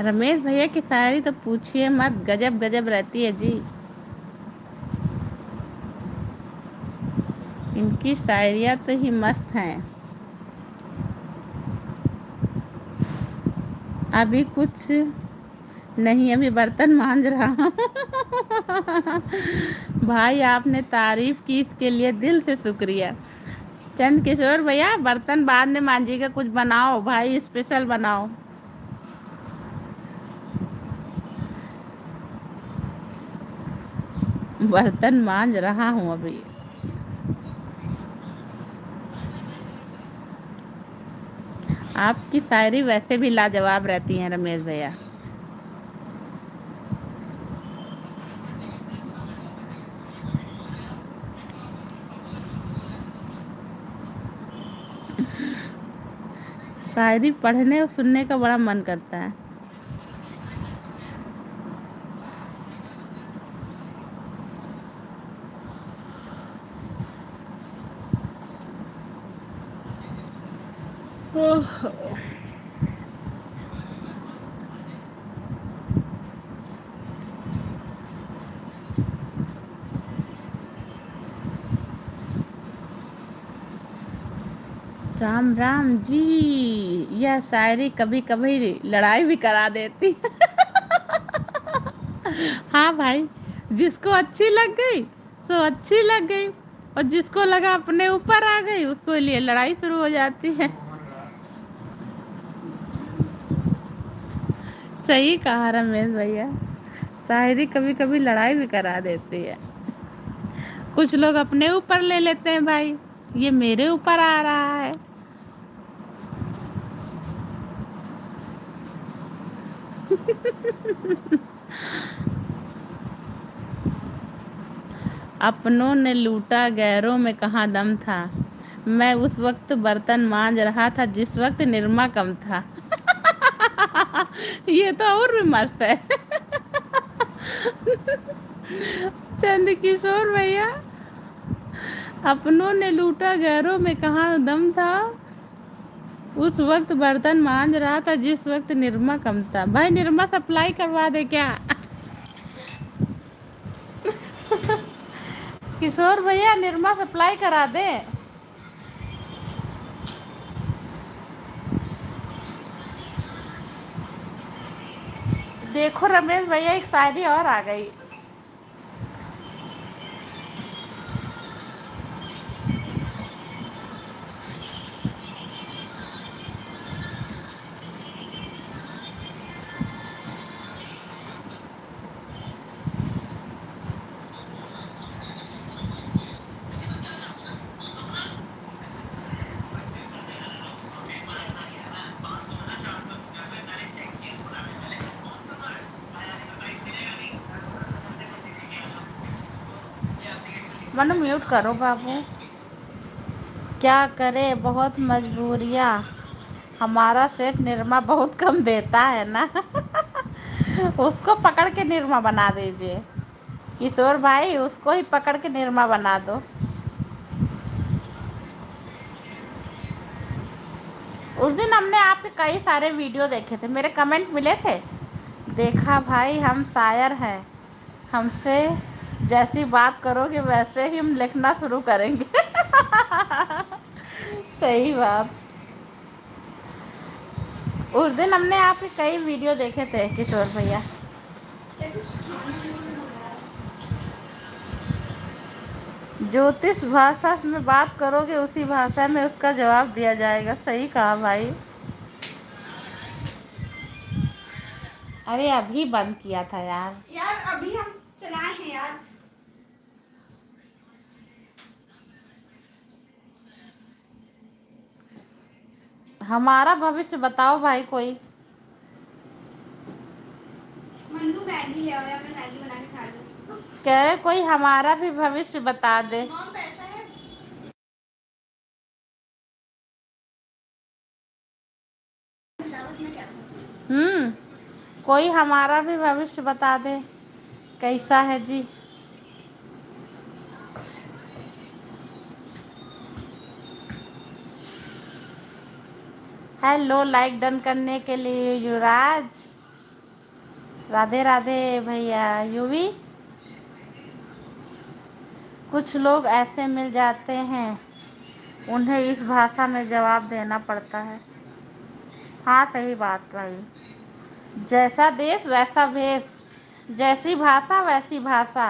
रमेश भैया की शायरी तो पूछिए मत, गजब गजब रहती है जी। इनकी शायरियाँ तो ही मस्त हैं। अभी कुछ नहीं, अभी बर्तन मांज रहा हूँ। भाई आपने तारीफ की, इसके लिए दिल से शुक्रिया। चंद किशोर भैया, बर्तन बाद में मांजिएगा, कुछ बनाओ भाई, स्पेशल बनाओ। बर्तन मांज रहा हूँ अभी। आपकी शायरी वैसे भी लाजवाब रहती है रमेश भैया। शायरी पढ़ने और सुनने का बड़ा मन करता है। ओह, राम राम जी। यह शायरी कभी कभी लड़ाई भी करा देती। हाँ भाई, जिसको अच्छी लग गई सो अच्छी लग गई, और जिसको लगा अपने ऊपर आ गई उसको लिए लड़ाई शुरू हो जाती है। सही कहा रमेश भैया, शायरी कभी कभी लड़ाई भी करा देती है। कुछ लोग अपने ऊपर ले लेते हैं भाई, ये मेरे ऊपर आ रहा है। अपनों ने लूटा, गैरों में कहाँ दम था। मैं उस वक्त बर्तन मांज रहा था जिस वक्त निरमा कम था। ये तो और भी मस्त है। चंद किशोर भैया, अपनों ने लूटा, गैरों में कहाँ दम था, उस वक्त बर्तन मांज रहा था जिस वक्त निरमा कम था। भाई निरमा सप्लाई करवा दे क्या? किशोर भैया, निरमा सप्लाई करा दे। देखो रमेश भैया, एक शायरी और आ गई। मनु म्यूट करो बाबू। क्या करे, बहुत मजबूरियाँ, हमारा सेठ निरमा बहुत कम देता है ना। उसको पकड़ के निरमा बना दीजिए किशोर भाई, उसको ही पकड़ के निरमा बना दो। उस दिन हमने आपके कई सारे वीडियो देखे थे, मेरे कमेंट मिले थे। देखा भाई, हम शायर हैं, हमसे जैसी बात करोगे वैसे ही हम लिखना शुरू करेंगे। सही बात। उस दिन हमने आपके कई वीडियो देखे थे किशोर भैया। क्या कुछ खाना नहीं मंगाया? ज्योतिष भाषा में बात करोगे उसी भाषा में उसका जवाब दिया जाएगा। सही कहा भाई। अरे अभी बंद किया था यार। यार अभी हम चलाए हैं यार। हमारा भविष्य बताओ भाई कोई। मन्नू मैगी ले आओ यार, मैं मैगी बना के खा लूँ। कह रहे कोई हमारा भी भविष्य बता दे। मॉम पैसा है? दावत में क्या करूँ? कोई हमारा भी भविष्य बता दे, कैसा है जी। हेलो, लाइक डन करने के लिए युवराज। राधे राधे भैया। यूवी, कुछ लोग ऐसे मिल जाते हैं, उन्हें इस भाषा में जवाब देना पड़ता है। हाँ सही बात भाई। जैसा देश वैसा भेष, जैसी भाषा वैसी भाषा,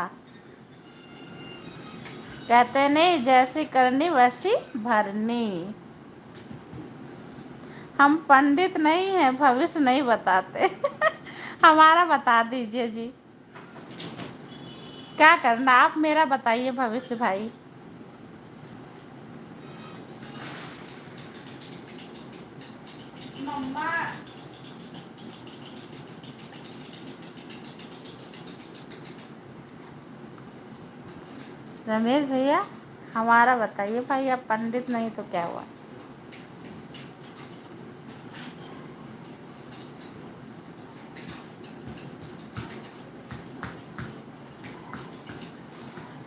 कहते नहीं जैसी करनी वैसी भरनी। हम पंडित नहीं हैं, भविष्य नहीं बताते। हमारा बता दीजिए जी, क्या करना, आप मेरा बताइए भविष्य भाई। मम्मा रमेश भैया हमारा बताइए भाई, आप पंडित नहीं तो क्या हुआ।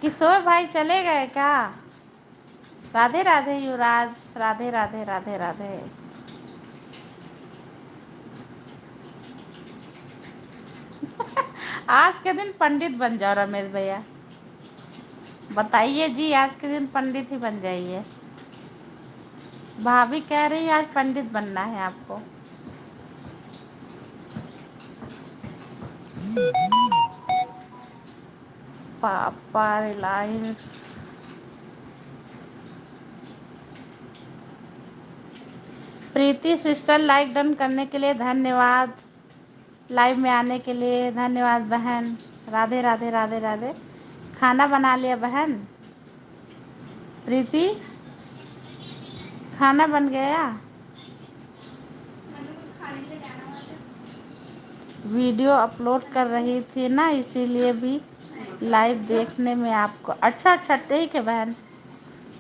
किशोर भाई चले गए क्या? राधे राधे युवराज, राधे राधे राधे राधे। आज के दिन पंडित बन जाओ रमेश भैया, बताइए जी, आज के दिन पंडित ही बन जाइए। भाभी कह रही है आज पंडित बनना है आपको। पापा रिलायंस, प्रीति सिस्टर लाइक डन करने के लिए धन्यवाद, लाइव में आने के लिए धन्यवाद बहन। राधे राधे राधे राधे। खाना बना लिया बहन? प्रीति खाना बन गया? मैंने कुछ खाने के लिए जाना हुआ था। वीडियो अपलोड कर रही थी ना, इसीलिए भी लाइव देखने में आपको। अच्छा अच्छा ठीक है बहन,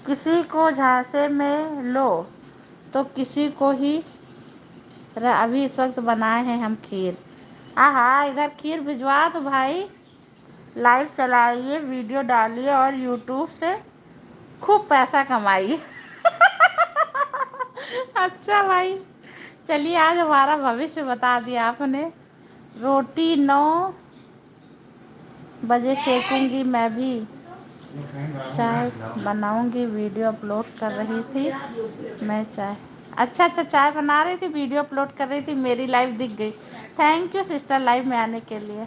किसी को झांसे में लो तो किसी को ही। अभी इस वक्त बनाए हैं हम खीर। हाँ इधर खीर भिजवा दो भाई, लाइव चलाइए, वीडियो डालिए और यूट्यूब से खूब पैसा कमाइए। अच्छा भाई चलिए, आज हमारा भविष्य बता दिया आपने। रोटी 9 बजे सेकूंगी मैं भी, चाय बनाऊंगी, वीडियो अपलोड कर रही थी मैं चाय। अच्छा अच्छा चाय बना रही थी, वीडियो अपलोड कर रही थी, मेरी लाइव दिख गई। थैंक यू सिस्टर लाइव में आने के लिए।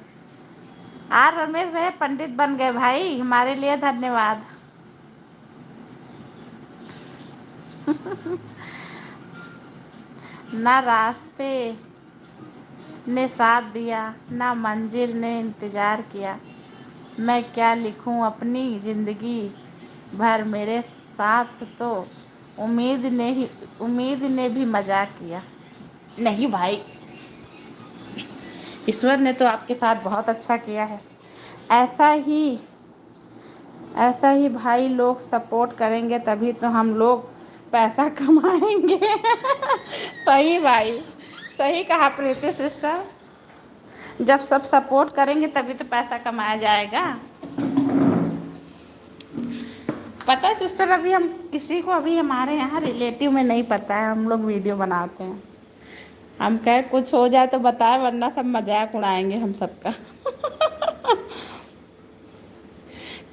आर रमेश भैया पंडित बन गए भाई, हमारे लिए धन्यवाद। ना रास्ते ने साथ दिया, ना मंजिल ने इंतज़ार किया, मैं क्या लिखूं अपनी ज़िंदगी भर, मेरे साथ तो उम्मीद ने भी मजाक किया। नहीं भाई, ईश्वर ने तो आपके साथ बहुत अच्छा किया है। ऐसा ही ऐसा ही भाई लोग सपोर्ट करेंगे तभी तो हम लोग पैसा कमाएंगे। सही भाई, सही कहा प्रीति सिस्टर, जब सब सपोर्ट करेंगे तभी तो पैसा कमाया जाएगा। पता है सिस्टर, अभी हम किसी को, अभी हमारे यहाँ रिलेटिव में नहीं पता है, हम लोग वीडियो बनाते हैं। हम कहे कुछ हो जाए तो बताए, वरना सब मजाक उड़ाएंगे हम सबका।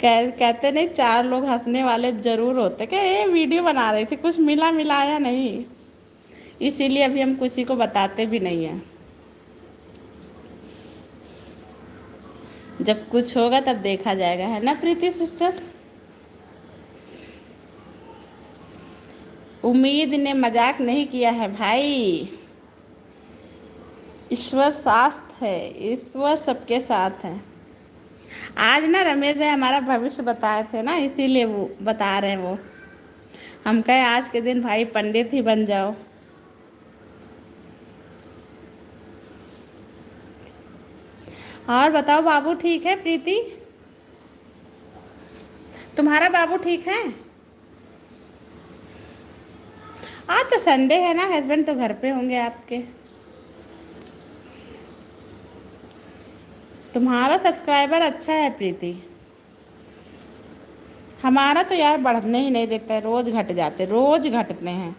कहते नहीं 4 लोग हंसने वाले जरूर होते, कि ये वीडियो बना रही थी, कुछ मिला मिलाया नहीं, इसीलिए अभी हम किसी को बताते भी नहीं हैं। जब कुछ होगा तब देखा जाएगा, है ना प्रीति सिस्टर। उम्मीद ने मजाक नहीं किया है भाई, ईश्वर साथ है, ईश्वर सबके साथ है। आज ना रमेश भाई हमारा भविष्य बताए थे ना, इसीलिए वो बता रहे हैं। वो हम कहे आज के दिन भाई पंडित ही बन जाओ। और बताओ बाबू ठीक है प्रीति, तुम्हारा बाबू ठीक है? आज तो संडे है ना, हस्बैंड तो घर पे होंगे आपके। तुम्हारा सब्सक्राइबर अच्छा है प्रीति, हमारा तो यार बढ़ने ही नहीं देता है, रोज घट जाते, रोज घटते हैं।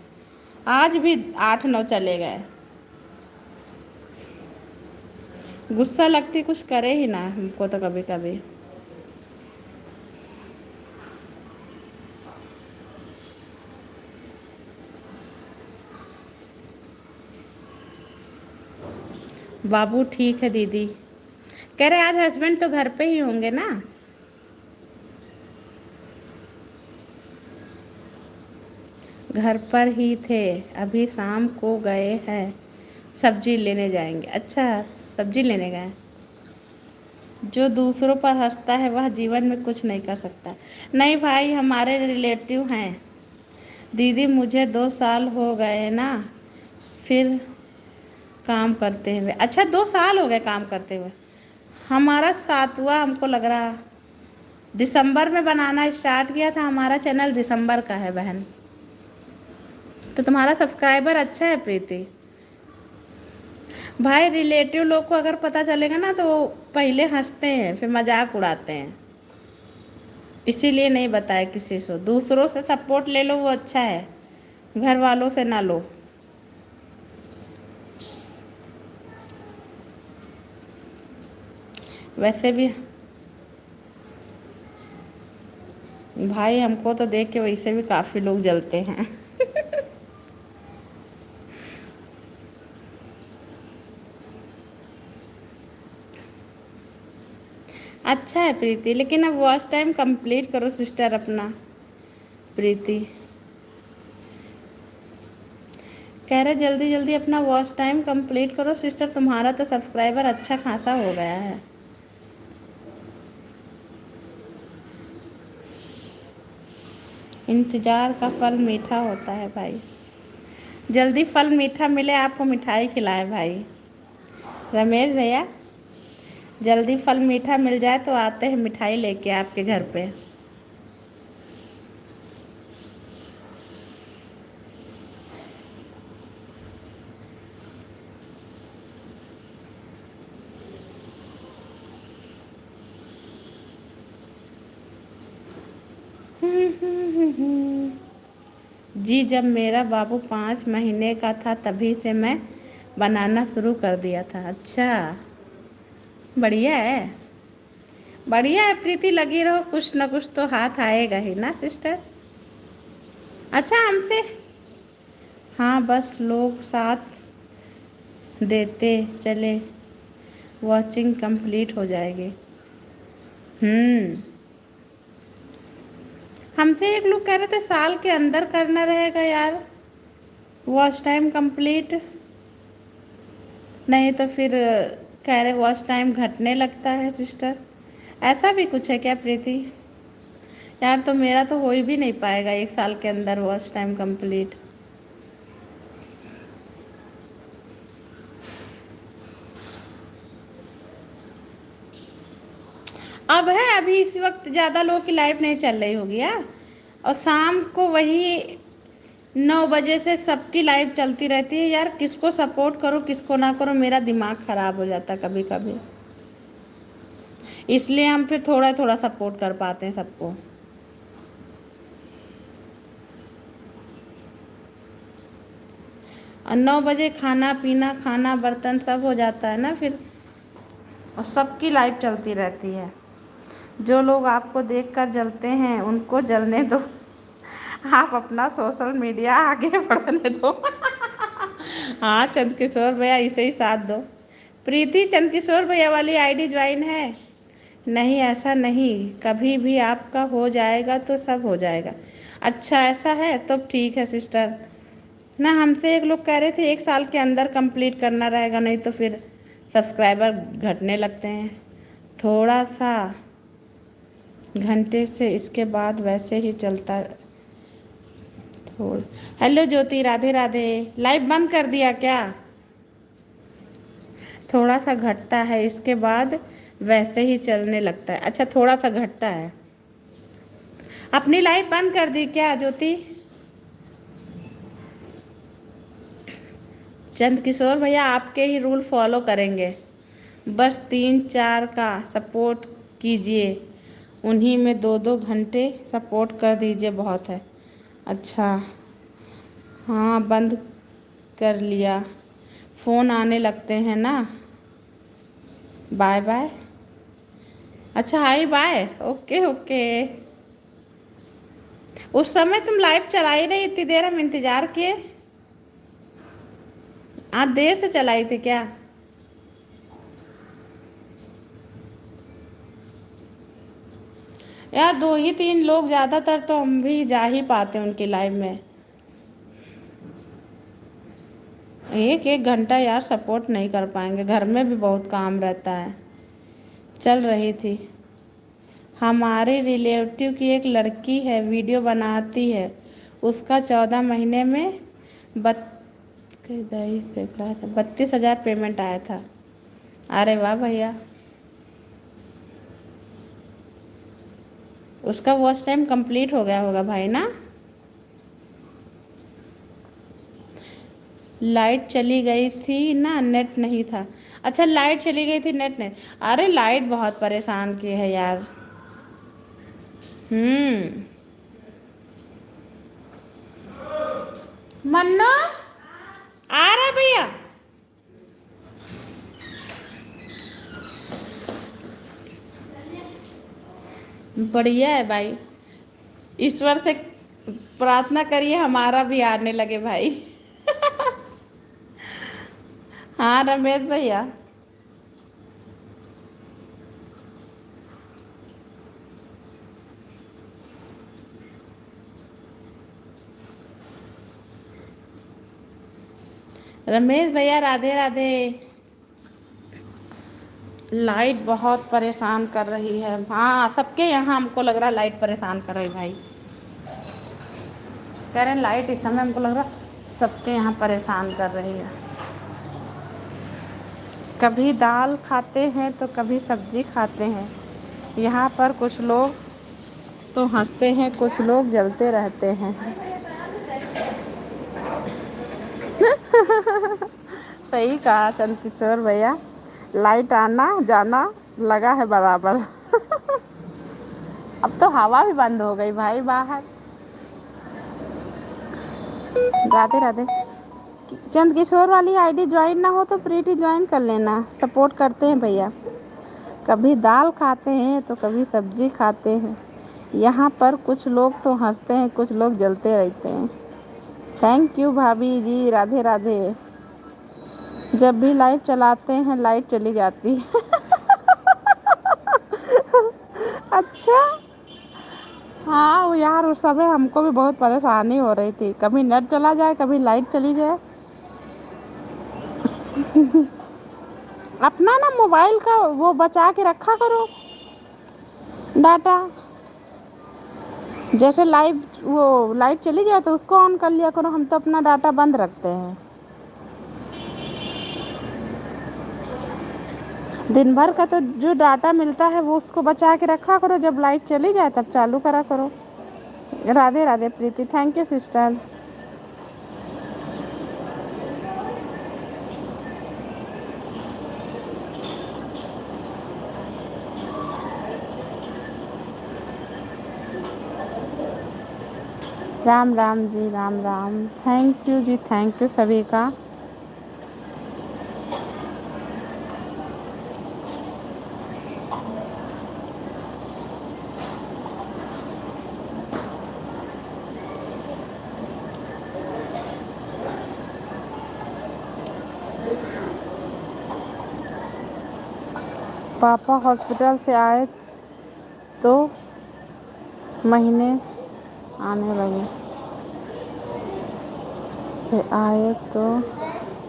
आज भी 8-9 चले गए। गुस्सा लगती, कुछ करे ही ना हमको तो कभी कभी। बाबू ठीक है दीदी। कह रहे आज हस्बैंड तो घर पे ही होंगे ना। घर पर ही थे, अभी शाम को गए हैं, सब्जी लेने जाएंगे। अच्छा, सब्जी लेने गए। जो दूसरों पर हंसता है वह जीवन में कुछ नहीं कर सकता। नहीं भाई, हमारे रिलेटिव हैं दीदी। मुझे 2 साल हो गए ना फिर काम करते हुए। अच्छा, 2 साल हो गए काम करते हुए। हमारा 7वां हमको लग रहा। दिसंबर में बनाना स्टार्ट किया था। हमारा चैनल दिसंबर का है बहन। तो तुम्हारा सब्सक्राइबर अच्छा है प्रीति। भाई, रिलेटिव लोग को अगर पता चलेगा ना तो वो पहले हंसते हैं फिर मजाक उड़ाते हैं, इसीलिए नहीं बताया किसी से। दूसरों से सपोर्ट ले लो, वो अच्छा है, घर वालों से ना लो। वैसे भी भाई, हमको तो देख के वैसे भी काफ़ी लोग जलते हैं। अच्छा है प्रीति, लेकिन अब वॉच टाइम कंप्लीट करो सिस्टर अपना। प्रीति कह रहे जल्दी जल्दी अपना वॉच टाइम कंप्लीट करो सिस्टर, तुम्हारा तो सब्सक्राइबर अच्छा खासा हो गया है। इंतज़ार का फल मीठा होता है भाई। जल्दी फल मीठा मिले, आपको मिठाई खिलाए भाई। रमेश भैया, जल्दी फल मीठा मिल जाए तो आते हैं मिठाई लेके आपके घर पे। जी, जब मेरा बाबू 5 महीने का था तभी से मैं बनाना शुरू कर दिया था। अच्छा, बढ़िया है। बढ़िया है प्रीति, लगी रहो, कुछ ना कुछ तो हाथ आएगा ही ना सिस्टर। अच्छा, हमसे हाँ, बस लोग साथ देते चले, वॉचिंग कंप्लीट हो जाएगी। हमसे एक लोग कह रहे थे साल के अंदर करना रहेगा यार वॉच टाइम कंप्लीट, नहीं तो फिर कह रहे वॉच टाइम घटने लगता है सिस्टर। ऐसा भी कुछ है क्या प्रीति? यार, तो मेरा तो हो ही भी नहीं पाएगा 1 साल के अंदर वॉच टाइम कंप्लीट। अब है, अभी इस वक्त ज़्यादा लोगों की लाइफ नहीं चल रही होगी यार, और शाम को वही 9 बजे से सबकी लाइफ चलती रहती है यार। किसको सपोर्ट करो किसको ना करो, मेरा दिमाग ख़राब हो जाता कभी कभी, इसलिए हम फिर थोड़ा थोड़ा सपोर्ट कर पाते हैं सबको। और 9 बजे खाना पीना, खाना बर्तन सब हो जाता है ना फिर, और सबकी लाइफ चलती रहती है। जो लोग आपको देखकर जलते हैं उनको जलने दो, आप अपना सोशल मीडिया आगे बढ़ने दो। हाँ चंद्रकिशोर भैया, इसे ही साथ दो। प्रीति, चंद्रकिशोर भैया वाली आईडी ज्वाइन है? नहीं, ऐसा नहीं, कभी भी आपका हो जाएगा तो सब हो जाएगा। अच्छा, ऐसा है तो ठीक है सिस्टर। ना, हमसे एक लोग कह रहे थे 1 साल के अंदर कंप्लीट करना रहेगा, नहीं तो फिर सब्सक्राइबर घटने लगते हैं। थोड़ा सा घंटे से, इसके बाद वैसे ही चलता। थोड़ा हेलो ज्योति, राधे राधे। लाइव बंद कर दिया क्या? थोड़ा सा घटता है, इसके बाद वैसे ही चलने लगता है। अच्छा, थोड़ा सा घटता है। अपनी लाइव बंद कर दी क्या ज्योति? चंद्रकिशोर भैया, आपके ही रूल फॉलो करेंगे, बस 3-4 का सपोर्ट कीजिए, उन्हीं में 2-2 घंटे सपोर्ट कर दीजिए, बहुत है। अच्छा, हाँ बंद कर लिया, फ़ोन आने लगते हैं ना। Bye bye. अच्छा, हाय बाय, ओके ओके। उस समय तुम लाइव चला ही नहीं, इतनी देर हम इंतज़ार किए। आज देर से चलाई थी क्या? यार 2 ही 3 लोग, ज़्यादातर तो हम भी जा ही पाते हैं उनकी लाइव में। 1 1 घंटा यार सपोर्ट नहीं कर पाएंगे, घर में भी बहुत काम रहता है। चल रही थी। हमारे रिलेटिव की एक लड़की है, वीडियो बनाती है, उसका 14 महीने में 32,000 पेमेंट आया था। अरे वाह भैया, उसका वॉच टाइम कंप्लीट हो गया होगा भाई ना। लाइट चली गई थी ना, नेट नहीं था। अच्छा, लाइट चली गई थी, नेट नहीं। अरे लाइट बहुत परेशान की है यार। मन्ना आ रहा भैया। बढ़िया है भाई, ईश्वर से प्रार्थना करिए हमारा भी आने लगे भाई। हाँ रमेश भैया। रमेश भैया राधे राधे। लाइट बहुत परेशान कर रही है। हाँ सबके यहाँ हमको लग रहा है लाइट परेशान कर रही भाई। कह रहे हैं लाइट इस समय हमको लग रहा सबके यहाँ परेशान कर रही है। कभी दाल खाते हैं तो कभी सब्जी खाते हैं। यहाँ पर कुछ लोग तो हंसते हैं, कुछ लोग जलते रहते हैं। सही कहा चंद किशोर भैया, लाइट आना जाना लगा है बराबर। अब तो हवा भी बंद हो गई भाई बाहर। राधे राधे। चंद किशोर वाली आईडी ज्वाइन ना हो तो प्रीति ज्वाइन कर लेना, सपोर्ट करते हैं भैया। कभी दाल खाते हैं तो कभी सब्जी खाते हैं। यहाँ पर कुछ लोग तो हंसते हैं, कुछ लोग जलते रहते हैं। थैंक यू भाभी जी, राधे राधे। जब भी लाइव चलाते हैं लाइट चली जाती है। अच्छा। हाँ वो यार उस समय हमको भी बहुत परेशानी हो रही थी, कभी नेट चला जाए कभी लाइट चली जाए। अपना ना मोबाइल का वो बचा के रखा करो डाटा। जैसे लाइव वो लाइट चली जाए तो उसको ऑन कर लिया करो, हम तो अपना डाटा बंद रखते हैं। दिन भर का तो जो डाटा मिलता है वो उसको बचा के रखा करो, जब लाइट चली जाए तब चालू करा करो। Radhe Radhe Preeti, thank you sister. Ram Ram ji, Ram Ram. Thank you ji, thank you सभी का। पापा हॉस्पिटल से आए तो महीने आने लगे, आए तो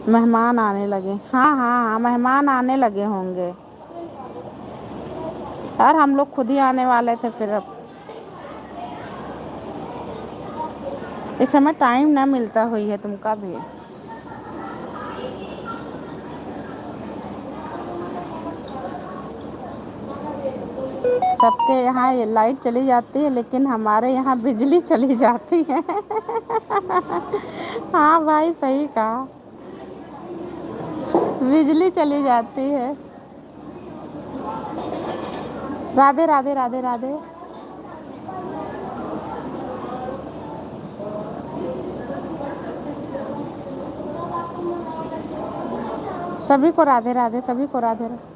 मेहमान आने लगे। हाँ हाँ हाँ, मेहमान आने लगे होंगे यार, हम लोग खुद ही आने वाले थे फिर। अब इस समय टाइम ना मिलता हुई है तुमका भी। सबके यहाँ ये लाइट चली जाती है लेकिन हमारे यहाँ बिजली चली जाती है। हाँ भाई सही कहा, बिजली चली जाती है। राधे राधे राधे राधे। सभी को राधे राधे, सभी को राधे राधे।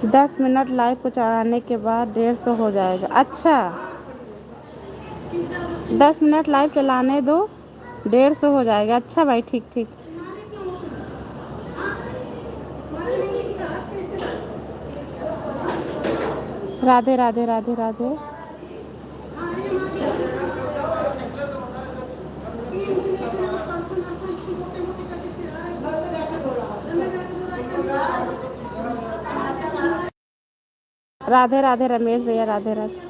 10 मिनट लाइव को चढ़ाने के बाद 150 हो जाएगा। अच्छा, 10 मिनट लाइव चलाने दो, 150 हो जाएगा। अच्छा भाई, ठीक ठीक। राधे राधे राधे राधे। राधे राधे रमेश भैया, Radhe Radhe.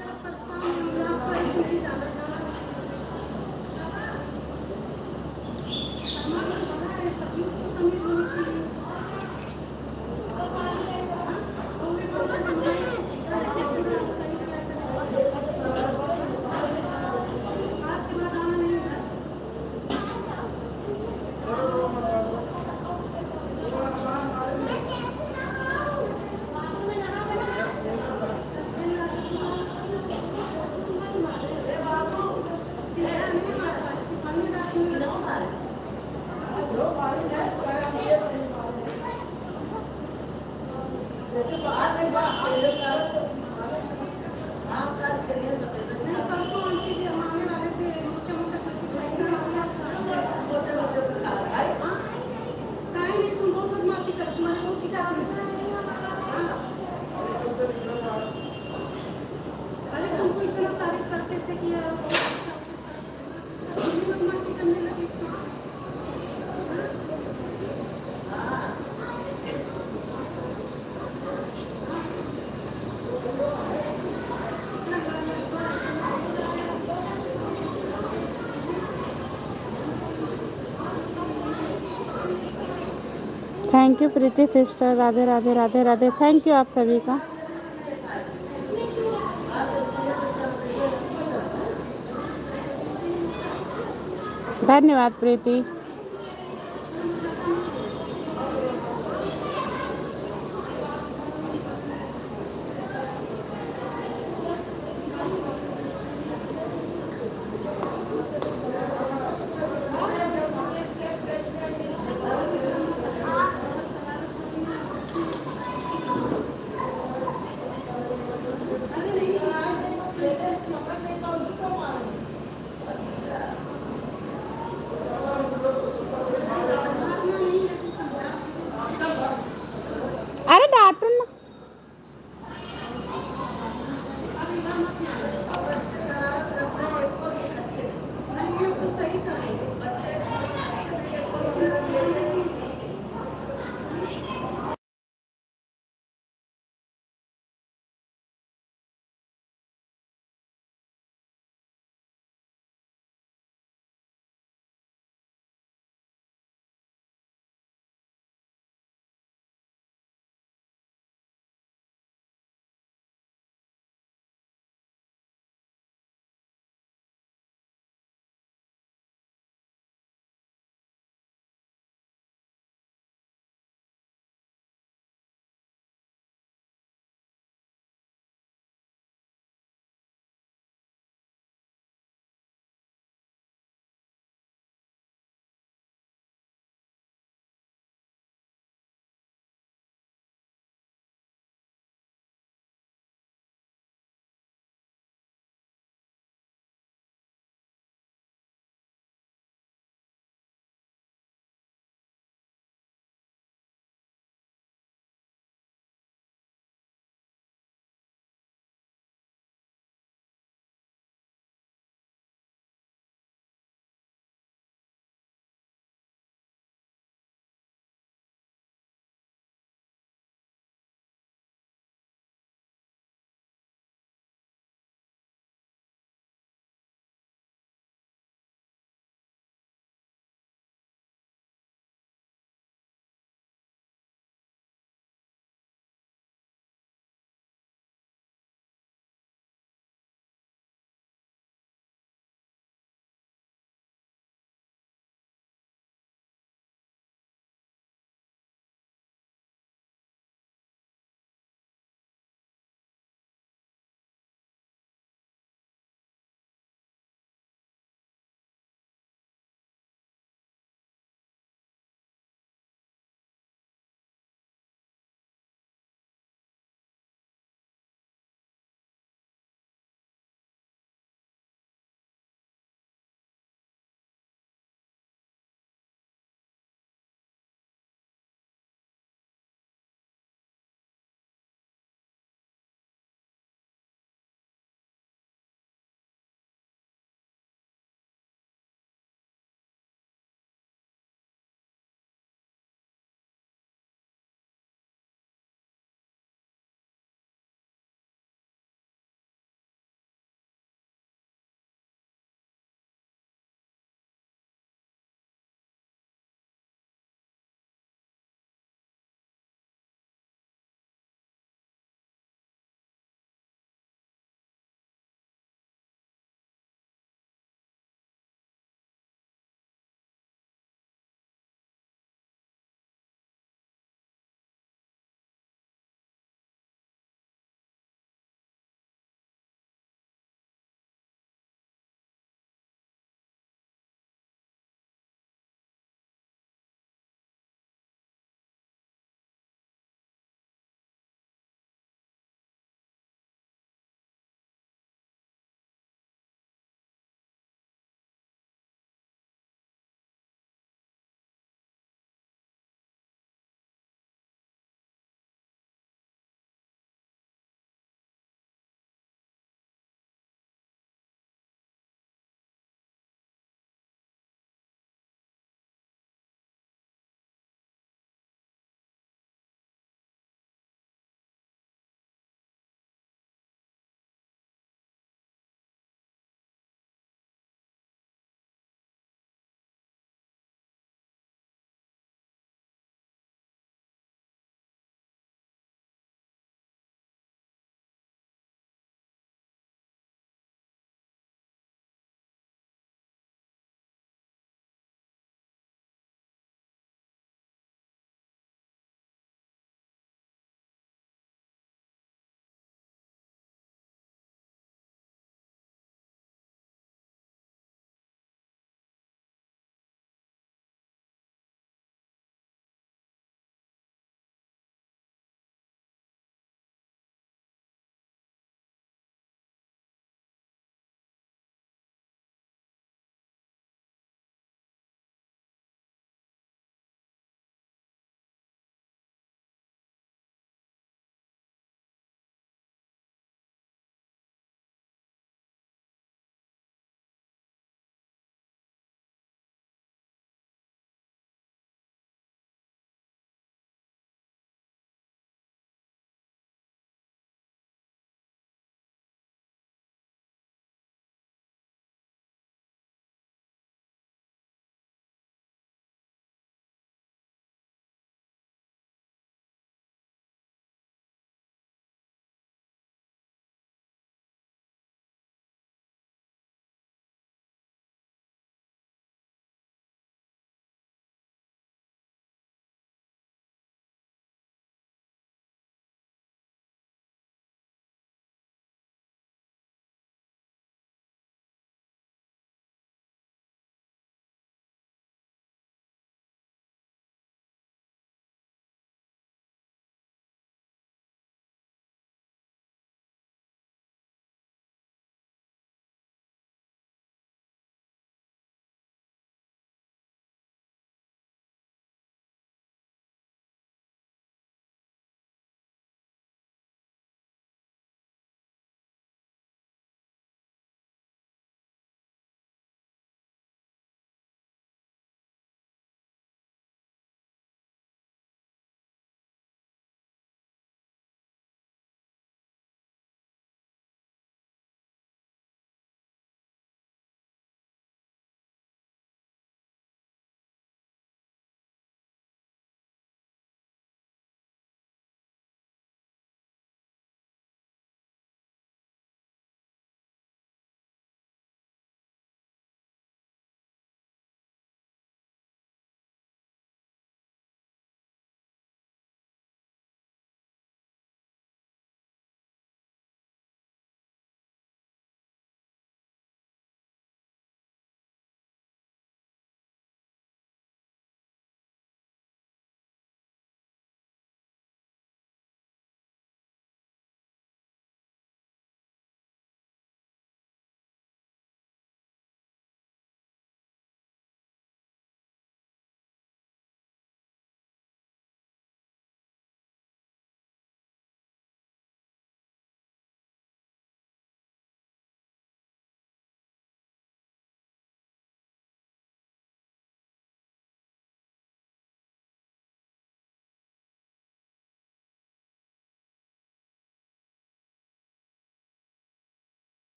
Thank you Preeti sister, Radhe Radhe Radhe Radhe. Thank you आप सभी का। धन्यवाद Preeti.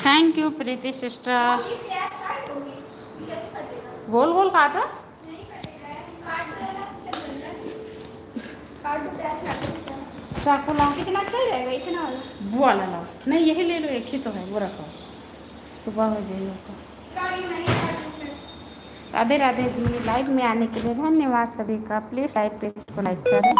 Thank you Preeti sister. मम्मी प्याज काट दोगी? ये कैसे कटेगा? गोल गोल काटो। नहीं कटेगा है। काट दो ना, क्या करना है? काट दो प्याज, काट दो चलो। चाकू लाओ। कितना चल जाएगा इतना वाला? वो वाला लाओ। नहीं यही ले लो, एक ही तो है, वो रखो, सुबह हो जाएगी तो। नहीं काट दो फिर। राधे राधे जी। लाइव में आने के लिए धन्यवाद सभी का। प्लीज़ लाइव पेज को लाइक करें।